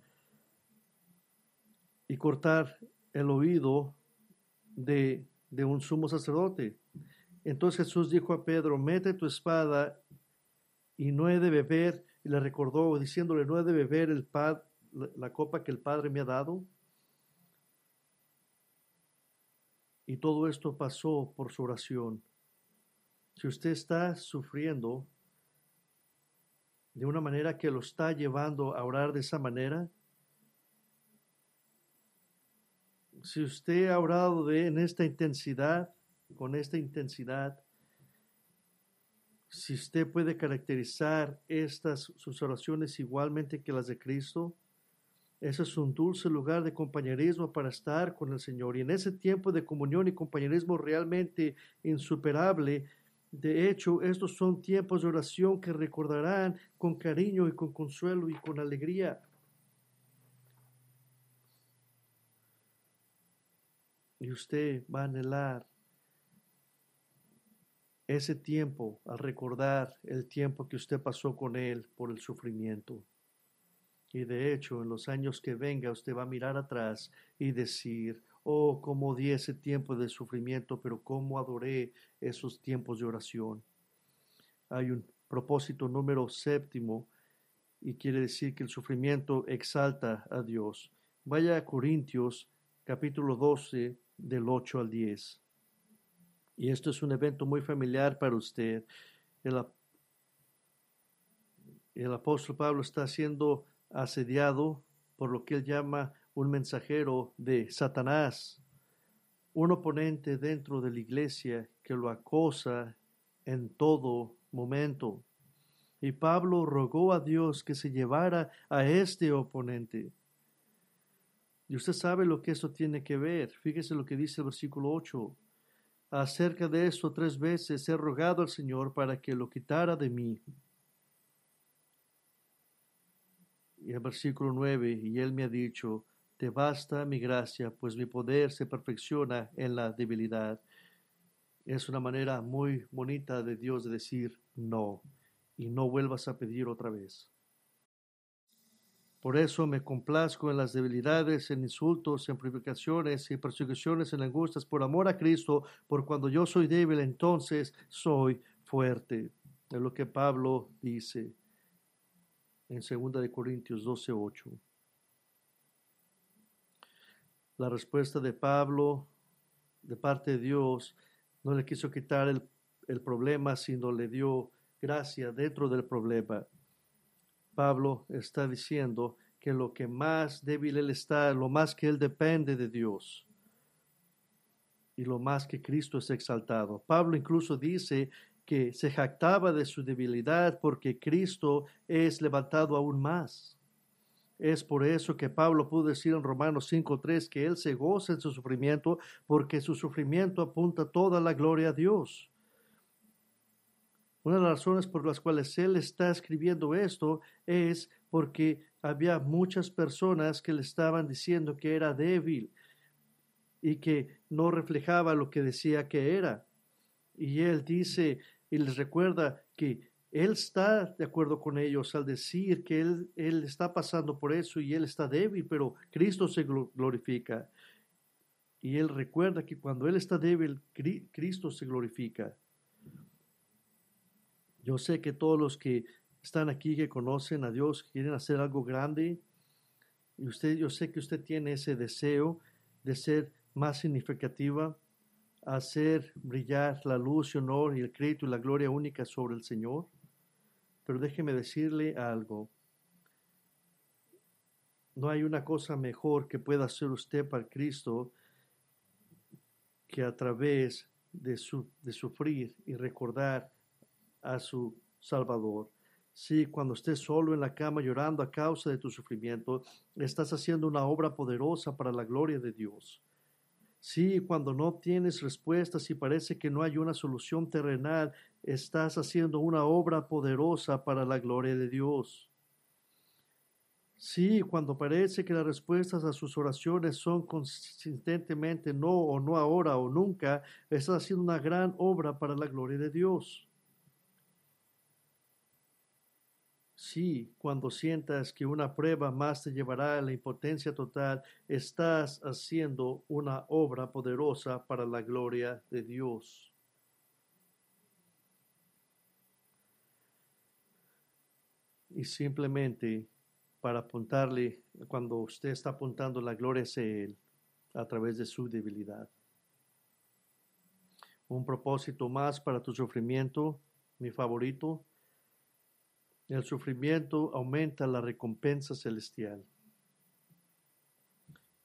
el oído de un sumo sacerdote. Entonces Jesús dijo a Pedro, mete tu espada y no he de beber, y le recordó diciéndole, no he de beber la copa que el Padre me ha dado. Y todo esto pasó por su oración. Si usted está sufriendo de una manera que lo está llevando a orar de esa manera, si usted ha orado con esta intensidad, si usted puede caracterizar sus oraciones igualmente que las de Cristo, ese es un dulce lugar de compañerismo para estar con el Señor. Y en ese tiempo de comunión y compañerismo realmente insuperable, De hecho, estos son tiempos de oración que recordarán con cariño y con consuelo y con alegría. Y usted va a anhelar ese tiempo al recordar el tiempo que usted pasó con Él por el sufrimiento. Y de hecho, en los años que venga, usted va a mirar atrás y decir, oh, cómo di ese tiempo de sufrimiento, pero cómo adoré esos tiempos de oración. Hay un propósito número séptimo y quiere decir que el sufrimiento exalta a Dios. Vaya a Corintios capítulo 12 del 8 al 10. Y esto es un evento muy familiar para usted. El apóstol Pablo está siendo asediado por lo que él llama un mensajero de Satanás, un oponente dentro de la iglesia que lo acosa en todo momento. Y Pablo rogó a Dios que se llevara a este oponente. Y usted sabe lo que eso tiene que ver. Fíjese lo que dice el versículo 8. Acerca de esto 3 veces he rogado al Señor para que lo quitara de mí. Y el versículo 9, y él me ha dicho, te basta mi gracia, pues mi poder se perfecciona en la debilidad. Es una manera muy bonita de Dios de decir no, y no vuelvas a pedir otra vez. Por eso me complazco en las debilidades, en insultos, en provocaciones y persecuciones, en angustias, por amor a Cristo, por cuando yo soy débil, entonces soy fuerte. Es lo que Pablo dice en 2 Corintios 12:8. La respuesta de Pablo, de parte de Dios, no le quiso quitar el problema, sino le dio gracia dentro del problema. Pablo está diciendo que lo que más débil él está, lo más que él depende de Dios y lo más que Cristo es exaltado. Pablo incluso dice que se jactaba de su debilidad porque Cristo es levantado aún más. Es por eso que Pablo pudo decir en Romanos 5:3 que él se goza en su sufrimiento porque su sufrimiento apunta toda la gloria a Dios. Una de las razones por las cuales él está escribiendo esto es porque había muchas personas que le estaban diciendo que era débil y que no reflejaba lo que decía que era. Y él dice y les recuerda que él está de acuerdo con ellos al decir que él está pasando por eso y él está débil, pero Cristo se glorifica. Y él recuerda que cuando él está débil, Cristo se glorifica. Yo sé que todos los que están aquí, que conocen a Dios, quieren hacer algo grande. Y yo sé que usted tiene ese deseo de ser más significativa, hacer brillar la luz y honor y el crédito y la gloria única sobre el Señor. Pero déjeme decirle algo. No hay una cosa mejor que pueda hacer usted para Cristo que a través de sufrir y recordar a su Salvador. Sí, cuando estés solo en la cama llorando a causa de tu sufrimiento, estás haciendo una obra poderosa para la gloria de Dios. Sí, cuando no tienes respuestas y parece que no hay una solución terrenal, estás haciendo una obra poderosa para la gloria de Dios. Sí, cuando parece que las respuestas a sus oraciones son consistentemente no o no ahora o nunca, estás haciendo una gran obra para la gloria de Dios. Sí, cuando sientas que una prueba más te llevará a la impotencia total, estás haciendo una obra poderosa para la gloria de Dios. Y simplemente para apuntarle, cuando usted está apuntando la gloria hacia Él a través de su debilidad. Un propósito más para tu sufrimiento, mi favorito. El sufrimiento aumenta la recompensa celestial.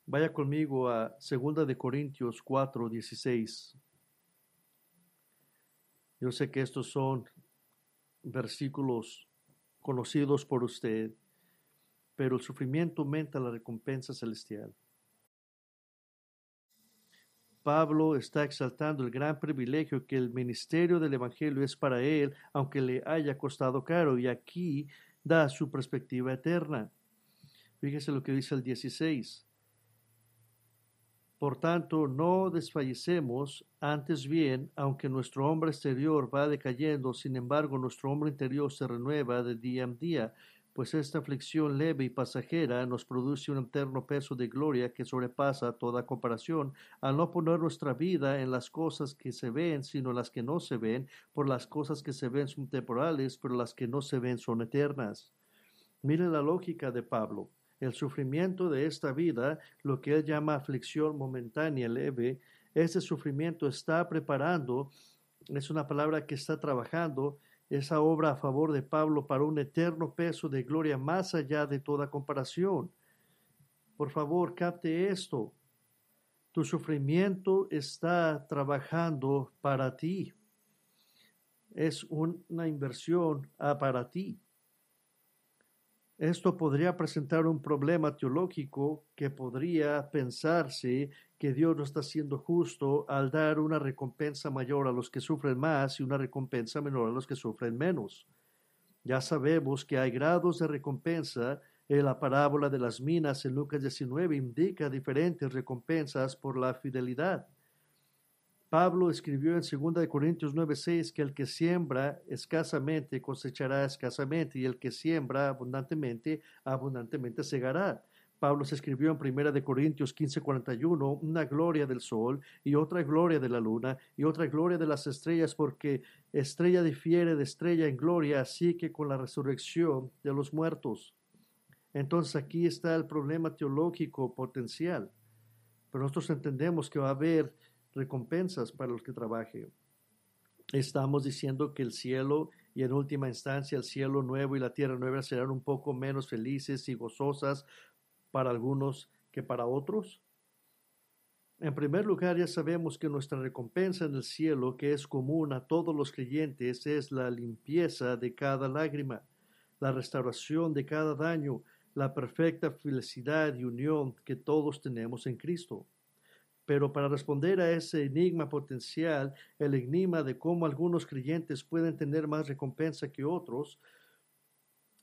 Vaya conmigo a 2 Corintios 4:16. Yo sé que estos son versículos conocidos por usted, pero el sufrimiento aumenta la recompensa celestial. Pablo está exaltando el gran privilegio que el ministerio del Evangelio es para él, aunque le haya costado caro, y aquí da su perspectiva eterna. Fíjese lo que dice el 16. Por tanto, no desfallecemos, antes bien, aunque nuestro hombre exterior va decayendo, sin embargo, nuestro hombre interior se renueva de día en día, pues esta aflicción leve y pasajera nos produce un eterno peso de gloria que sobrepasa toda comparación, al no poner nuestra vida en las cosas que se ven, sino las que no se ven, por las cosas que se ven son temporales, pero las que no se ven son eternas. Mire la lógica de Pablo. El sufrimiento de esta vida, lo que él llama aflicción momentánea leve, ese sufrimiento está preparando, es una palabra que está trabajando, esa obra a favor de Pablo para un eterno peso de gloria más allá de toda comparación. Por favor, capte esto. Tu sufrimiento está trabajando para ti. Es una inversión para ti. Esto podría presentar un problema teológico que podría pensarse que Dios no está siendo justo al dar una recompensa mayor a los que sufren más y una recompensa menor a los que sufren menos. Ya sabemos que hay grados de recompensa. En la parábola de las minas en Lucas 19 indica diferentes recompensas por la fidelidad. Pablo escribió en 2 Corintios 9:6 que el que siembra escasamente cosechará escasamente y el que siembra abundantemente, abundantemente segará. Pablo se escribió en 1 Corintios 15:41 una gloria del sol y otra gloria de la luna y otra gloria de las estrellas, porque estrella difiere de estrella en gloria, así que con la resurrección de los muertos. Entonces aquí está el problema teológico potencial, pero nosotros entendemos que va a haber recompensas para los que trabajen. Estamos diciendo que el cielo y en última instancia el cielo nuevo y la tierra nueva serán un poco menos felices y gozosas para algunos que para otros. En primer lugar, ya sabemos que nuestra recompensa en el cielo, que es común a todos los creyentes, es la limpieza de cada lágrima, la restauración de cada daño, la perfecta felicidad y unión que todos tenemos en Cristo. Pero para responder a ese enigma potencial, el enigma de cómo algunos creyentes pueden tener más recompensa que otros,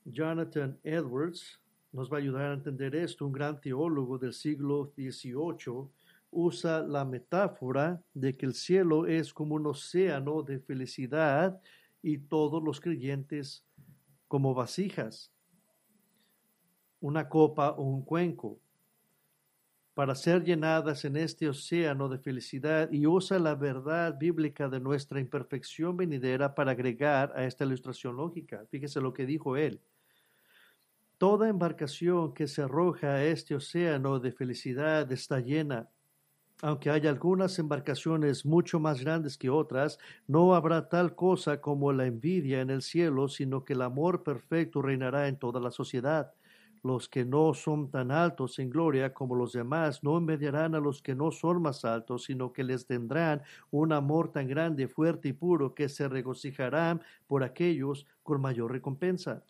Jonathan Edwards nos va a ayudar a entender esto. Un gran teólogo del siglo XVIII usa la metáfora de que el cielo es como un océano de felicidad y todos los creyentes como vasijas, una copa o un cuenco, para ser llenadas en este océano de felicidad, y usa la verdad bíblica de nuestra imperfección venidera para agregar a esta ilustración lógica. Fíjese lo que dijo él. Toda embarcación que se arroja a este océano de felicidad está llena. Aunque haya algunas embarcaciones mucho más grandes que otras, no habrá tal cosa como la envidia en el cielo, sino que el amor perfecto reinará en toda la sociedad. Los que no son tan altos en gloria como los demás no envidiarán a los que no son más altos, sino que les tendrán un amor tan grande, fuerte y puro que se regocijarán por aquellos con mayor recompensa.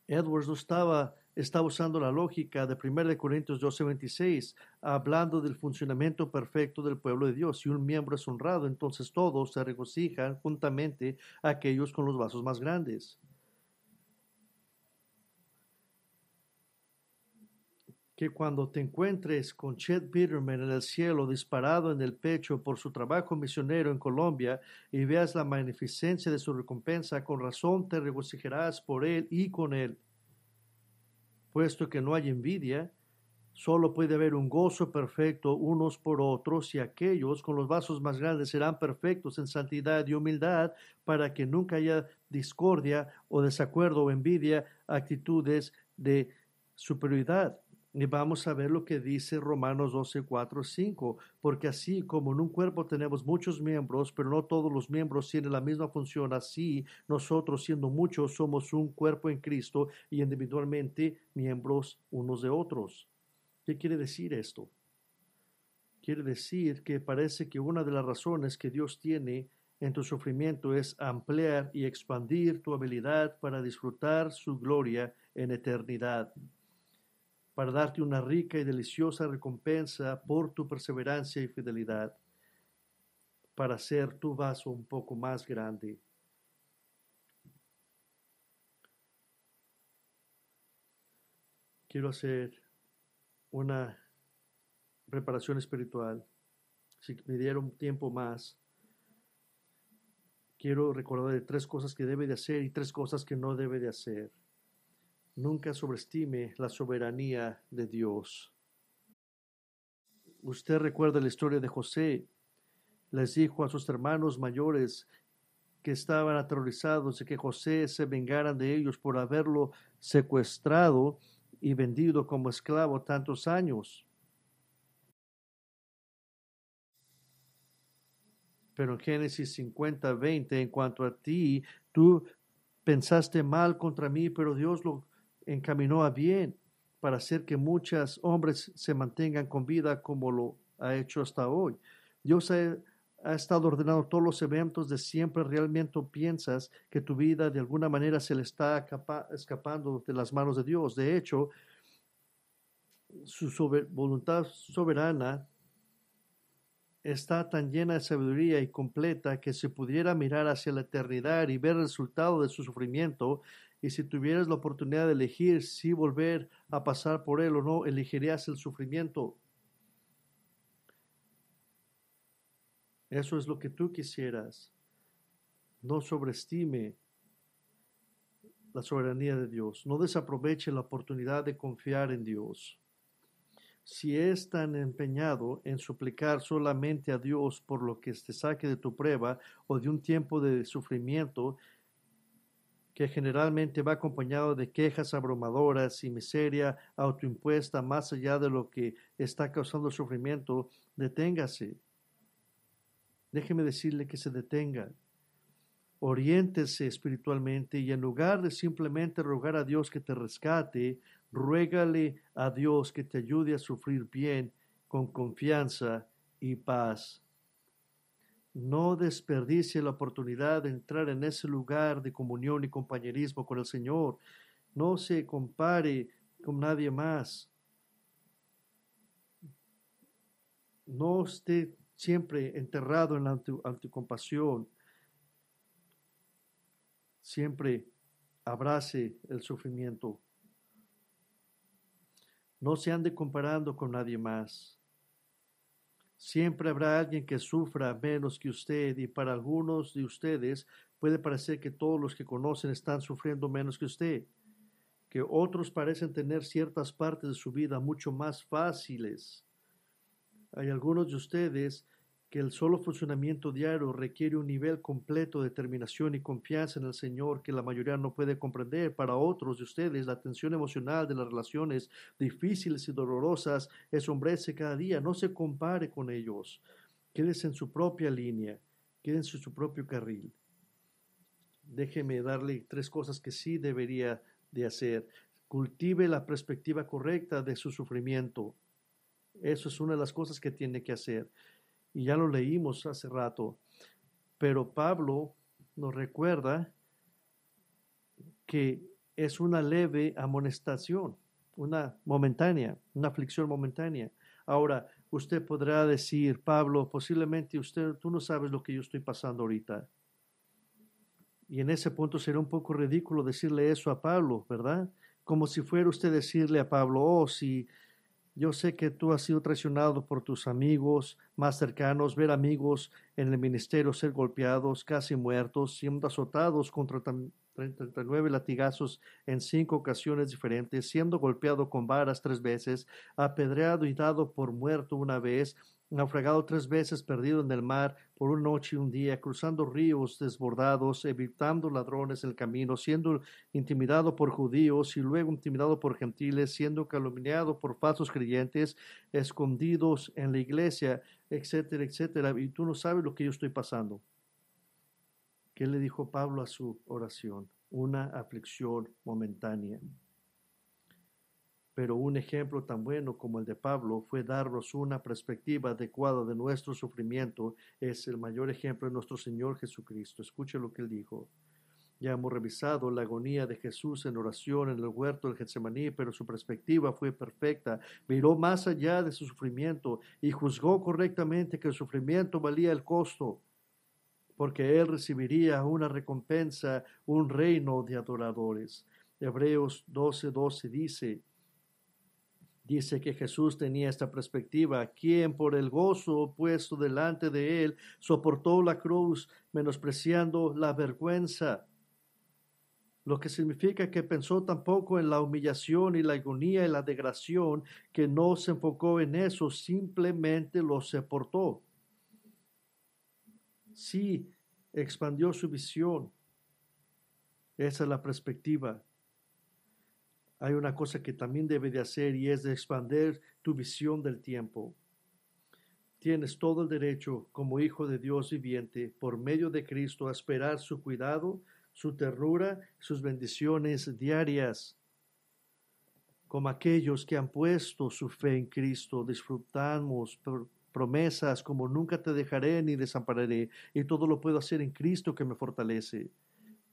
Edwards no estaba usando la lógica de 1 Corintios 12:26, hablando del funcionamiento perfecto del pueblo de Dios. Si un miembro es honrado, entonces todos se regocijan juntamente aquellos con los vasos más grandes. Que cuando te encuentres con Chet Biderman en el cielo disparado en el pecho por su trabajo misionero en Colombia y veas la magnificencia de su recompensa, con razón te regocijarás por él y con él. Puesto que no hay envidia, solo puede haber un gozo perfecto unos por otros, y aquellos con los vasos más grandes serán perfectos en santidad y humildad, para que nunca haya discordia o desacuerdo o envidia, actitudes de superioridad. Y vamos a ver lo que dice Romanos 12:4-5, porque así como en un cuerpo tenemos muchos miembros, pero no todos los miembros tienen la misma función, así nosotros, siendo muchos, somos un cuerpo en Cristo y individualmente miembros unos de otros. ¿Qué quiere decir esto? Quiere decir que parece que una de las razones que Dios tiene en tu sufrimiento es ampliar y expandir tu habilidad para disfrutar su gloria en eternidad. para darte una rica y deliciosa recompensa por tu perseverancia y fidelidad, para hacer tu vaso un poco más grande. Quiero hacer una preparación espiritual. Si me dieron tiempo más, quiero recordar de 3 cosas que debe de hacer y 3 cosas que no debe de hacer. Nunca sobreestime la soberanía de Dios. Usted recuerda la historia de José. Les dijo a sus hermanos mayores que estaban aterrorizados de que José se vengaran de ellos por haberlo secuestrado y vendido como esclavo tantos años. Pero en Génesis 50:20, en cuanto a ti, tú pensaste mal contra mí, pero Dios lo encaminó a bien para hacer que muchos hombres se mantengan con vida como lo ha hecho hasta hoy. Dios ha estado ordenando todos los eventos de siempre. ¿Realmente piensas que tu vida de alguna manera se le está escapando de las manos de Dios? De hecho, su voluntad soberana está tan llena de sabiduría y completa que si pudiera mirar hacia la eternidad y ver el resultado de su sufrimiento, y si tuvieras la oportunidad de elegir si volver a pasar por él o no, elegirías el sufrimiento. Eso es lo que tú quisieras. No sobreestime la soberanía de Dios. No desaproveche la oportunidad de confiar en Dios. Si es tan empeñado en suplicar solamente a Dios por lo que te saque de tu prueba o de un tiempo de sufrimiento que generalmente va acompañado de quejas abrumadoras y miseria autoimpuesta más allá de lo que está causando el sufrimiento, deténgase. Déjeme decirle que se detenga. Oriéntese espiritualmente y en lugar de simplemente rogar a Dios que te rescate, ruégale a Dios que te ayude a sufrir bien, con confianza y paz. No desperdicie la oportunidad de entrar en ese lugar de comunión y compañerismo con el Señor. No se compare con nadie más. No esté siempre enterrado en la anticompasión. Siempre abrace el sufrimiento. No se ande comparando con nadie más. Siempre habrá alguien que sufra menos que usted y para algunos de ustedes puede parecer que todos los que conocen están sufriendo menos que usted, que otros parecen tener ciertas partes de su vida mucho más fáciles. Hay algunos de ustedes que el solo funcionamiento diario requiere un nivel completo de determinación y confianza en el Señor que la mayoría no puede comprender. Para otros de ustedes, la tensión emocional de las relaciones difíciles y dolorosas ensombrece cada día. No se compare con ellos. Quédese en su propia línea, quédense en su propio carril. Déjeme darle 3 cosas que sí debería de hacer. Cultive la perspectiva correcta de su sufrimiento. Eso es una de las cosas que tiene que hacer. Y ya lo leímos hace rato, pero Pablo nos recuerda que es una leve amonestación, una momentánea, una aflicción momentánea. Ahora, usted podrá decir, Pablo, posiblemente tú no sabes lo que yo estoy pasando ahorita. Y en ese punto sería un poco ridículo decirle eso a Pablo, ¿verdad? Como si fuera usted decirle a Pablo, oh, si yo sé que tú has sido traicionado por tus amigos más cercanos, ver amigos en el ministerio ser golpeados, casi muertos, siendo azotados contra 39 latigazos en 5 ocasiones diferentes, siendo golpeado con varas 3 veces, apedreado y dado por muerto una vez, naufragado 3 veces, perdido en el mar por una noche y un día, cruzando ríos desbordados, evitando ladrones en el camino, siendo intimidado por judíos y luego intimidado por gentiles, siendo calumniado por falsos creyentes, escondidos en la iglesia, etcétera, etcétera. Y tú no sabes lo que yo estoy pasando. ¿Qué le dijo Pablo a su oración? Una aflicción momentánea. Pero un ejemplo tan bueno como el de Pablo fue darnos una perspectiva adecuada de nuestro sufrimiento. Es el mayor ejemplo de nuestro Señor Jesucristo. Escuche lo que él dijo. Ya hemos revisado la agonía de Jesús en oración en el huerto del Getsemaní, pero su perspectiva fue perfecta. Miró más allá de su sufrimiento y juzgó correctamente que el sufrimiento valía el costo, porque él recibiría una recompensa, un reino de adoradores. Hebreos 12:12 dice que Jesús tenía esta perspectiva, quien por el gozo puesto delante de él soportó la cruz, menospreciando la vergüenza, lo que significa que pensó tampoco en la humillación y la agonía y la degradación, que no se enfocó en eso, simplemente lo soportó. Sí, expandió su visión. Esa es la perspectiva. Hay una cosa que también debe de hacer y es de expandir tu visión del tiempo. Tienes todo el derecho, como hijo de Dios viviente, por medio de Cristo, a esperar su cuidado, su ternura, sus bendiciones diarias. Como aquellos que han puesto su fe en Cristo, disfrutamos promesas como nunca te dejaré ni desampararé, y todo lo puedo hacer en Cristo que me fortalece.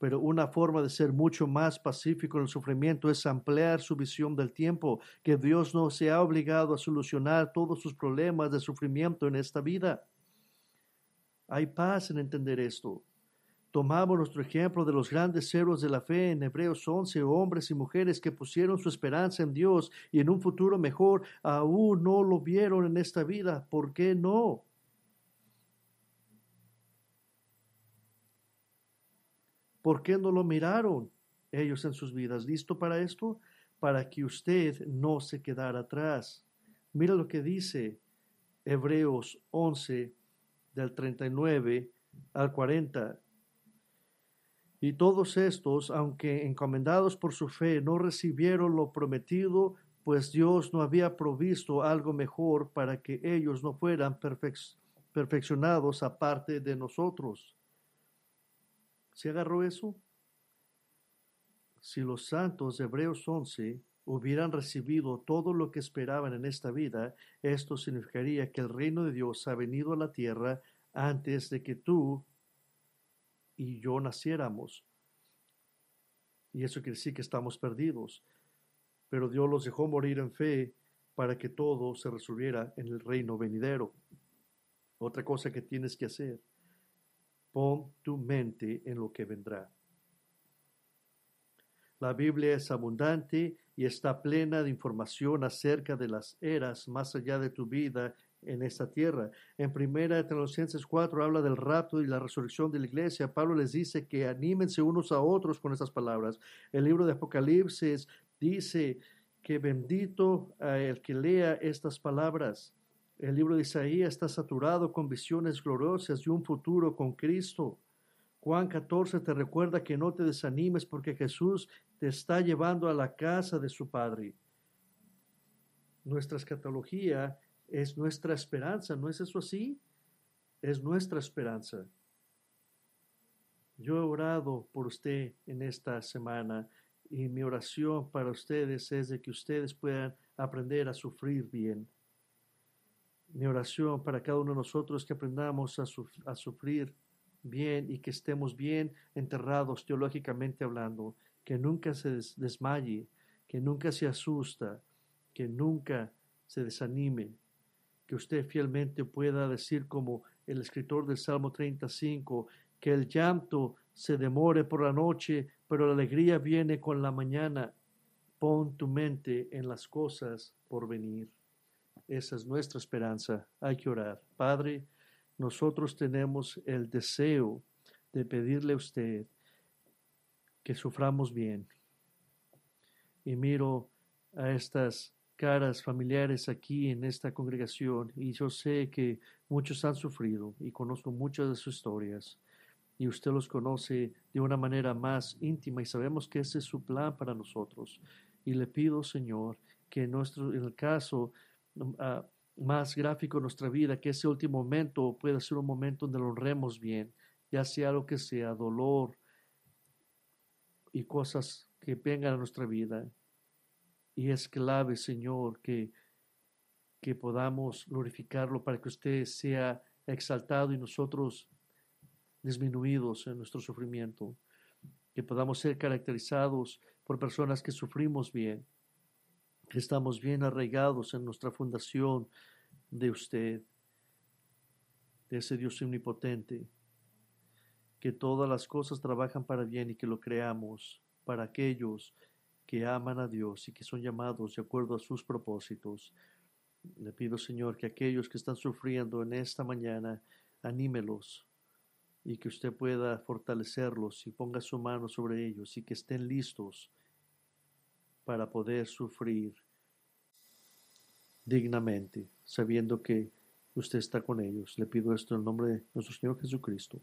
Pero una forma de ser mucho más pacífico en el sufrimiento es ampliar su visión del tiempo, que Dios no se ha obligado a solucionar todos sus problemas de sufrimiento en esta vida. Hay paz en entender esto. Tomamos nuestro ejemplo de los grandes héroes de la fe en Hebreos 11, hombres y mujeres que pusieron su esperanza en Dios y en un futuro mejor, aún no lo vieron en esta vida. ¿Por qué no? ¿Por qué no lo miraron ellos en sus vidas? ¿Listo para esto? Para que usted no se quedara atrás. Mira lo que dice Hebreos 11, del 39 al 40. Y todos estos, aunque encomendados por su fe, no recibieron lo prometido, pues Dios no había provisto algo mejor para que ellos no fueran perfeccionados aparte de nosotros. ¿Se agarró eso? Si los santos de Hebreos 11 hubieran recibido todo lo que esperaban en esta vida, esto significaría que el reino de Dios ha venido a la tierra antes de que tú y yo naciéramos. Y eso quiere decir que estamos perdidos. Pero Dios los dejó morir en fe para que todo se resolviera en el reino venidero. Otra cosa que tienes que hacer, pon tu mente en lo que vendrá. La Biblia es abundante y está plena de información acerca de las eras más allá de tu vida en esta tierra. En 1 Tesalonicenses 4 habla del rapto y la resurrección de la iglesia. Pablo les dice que anímense unos a otros con estas palabras. El libro de Apocalipsis dice que bendito el que lea estas palabras. El libro de Isaías está saturado con visiones gloriosas y un futuro con Cristo. Juan 14 te recuerda que no te desanimes porque Jesús te está llevando a la casa de su Padre. Nuestra escatología es nuestra esperanza, ¿no es eso así? Es nuestra esperanza. Yo he orado por usted en esta semana y mi oración para ustedes es de que ustedes puedan aprender a sufrir bien. Mi oración para cada uno de nosotros es que aprendamos a sufrir bien y que estemos bien enterrados teológicamente hablando, que nunca se desmaye, que nunca se asusta, que nunca se desanime, que usted fielmente pueda decir como el escritor del Salmo 35, que el llanto se demore por la noche, pero la alegría viene con la mañana. Pon tu mente en las cosas por venir. Esa es nuestra esperanza. Hay que orar. Padre, nosotros tenemos el deseo de pedirle a usted que suframos bien. Y miro a estas caras familiares aquí en esta congregación y yo sé que muchos han sufrido y conozco muchas de sus historias y usted los conoce de una manera más íntima y sabemos que ese es su plan para nosotros. Y le pido, Señor, que en el caso más gráfico de nuestra vida, que ese último momento pueda ser un momento donde lo honremos bien, ya sea lo que sea, dolor y cosas que vengan a nuestra vida. Y es clave, Señor, que podamos glorificarlo para que usted sea exaltado y nosotros disminuidos en nuestro sufrimiento. que podamos ser caracterizados por personas que sufrimos bien, que estamos bien arraigados en nuestra fundación de usted, de ese Dios omnipotente, que todas las cosas trabajan para bien y que lo creamos para aquellos que aman a Dios y que son llamados de acuerdo a sus propósitos. Le pido, Señor, que aquellos que están sufriendo en esta mañana, anímelos y que usted pueda fortalecerlos y ponga su mano sobre ellos y que estén listos para poder sufrir dignamente, sabiendo que usted está con ellos. Le pido esto en el nombre de nuestro Señor Jesucristo.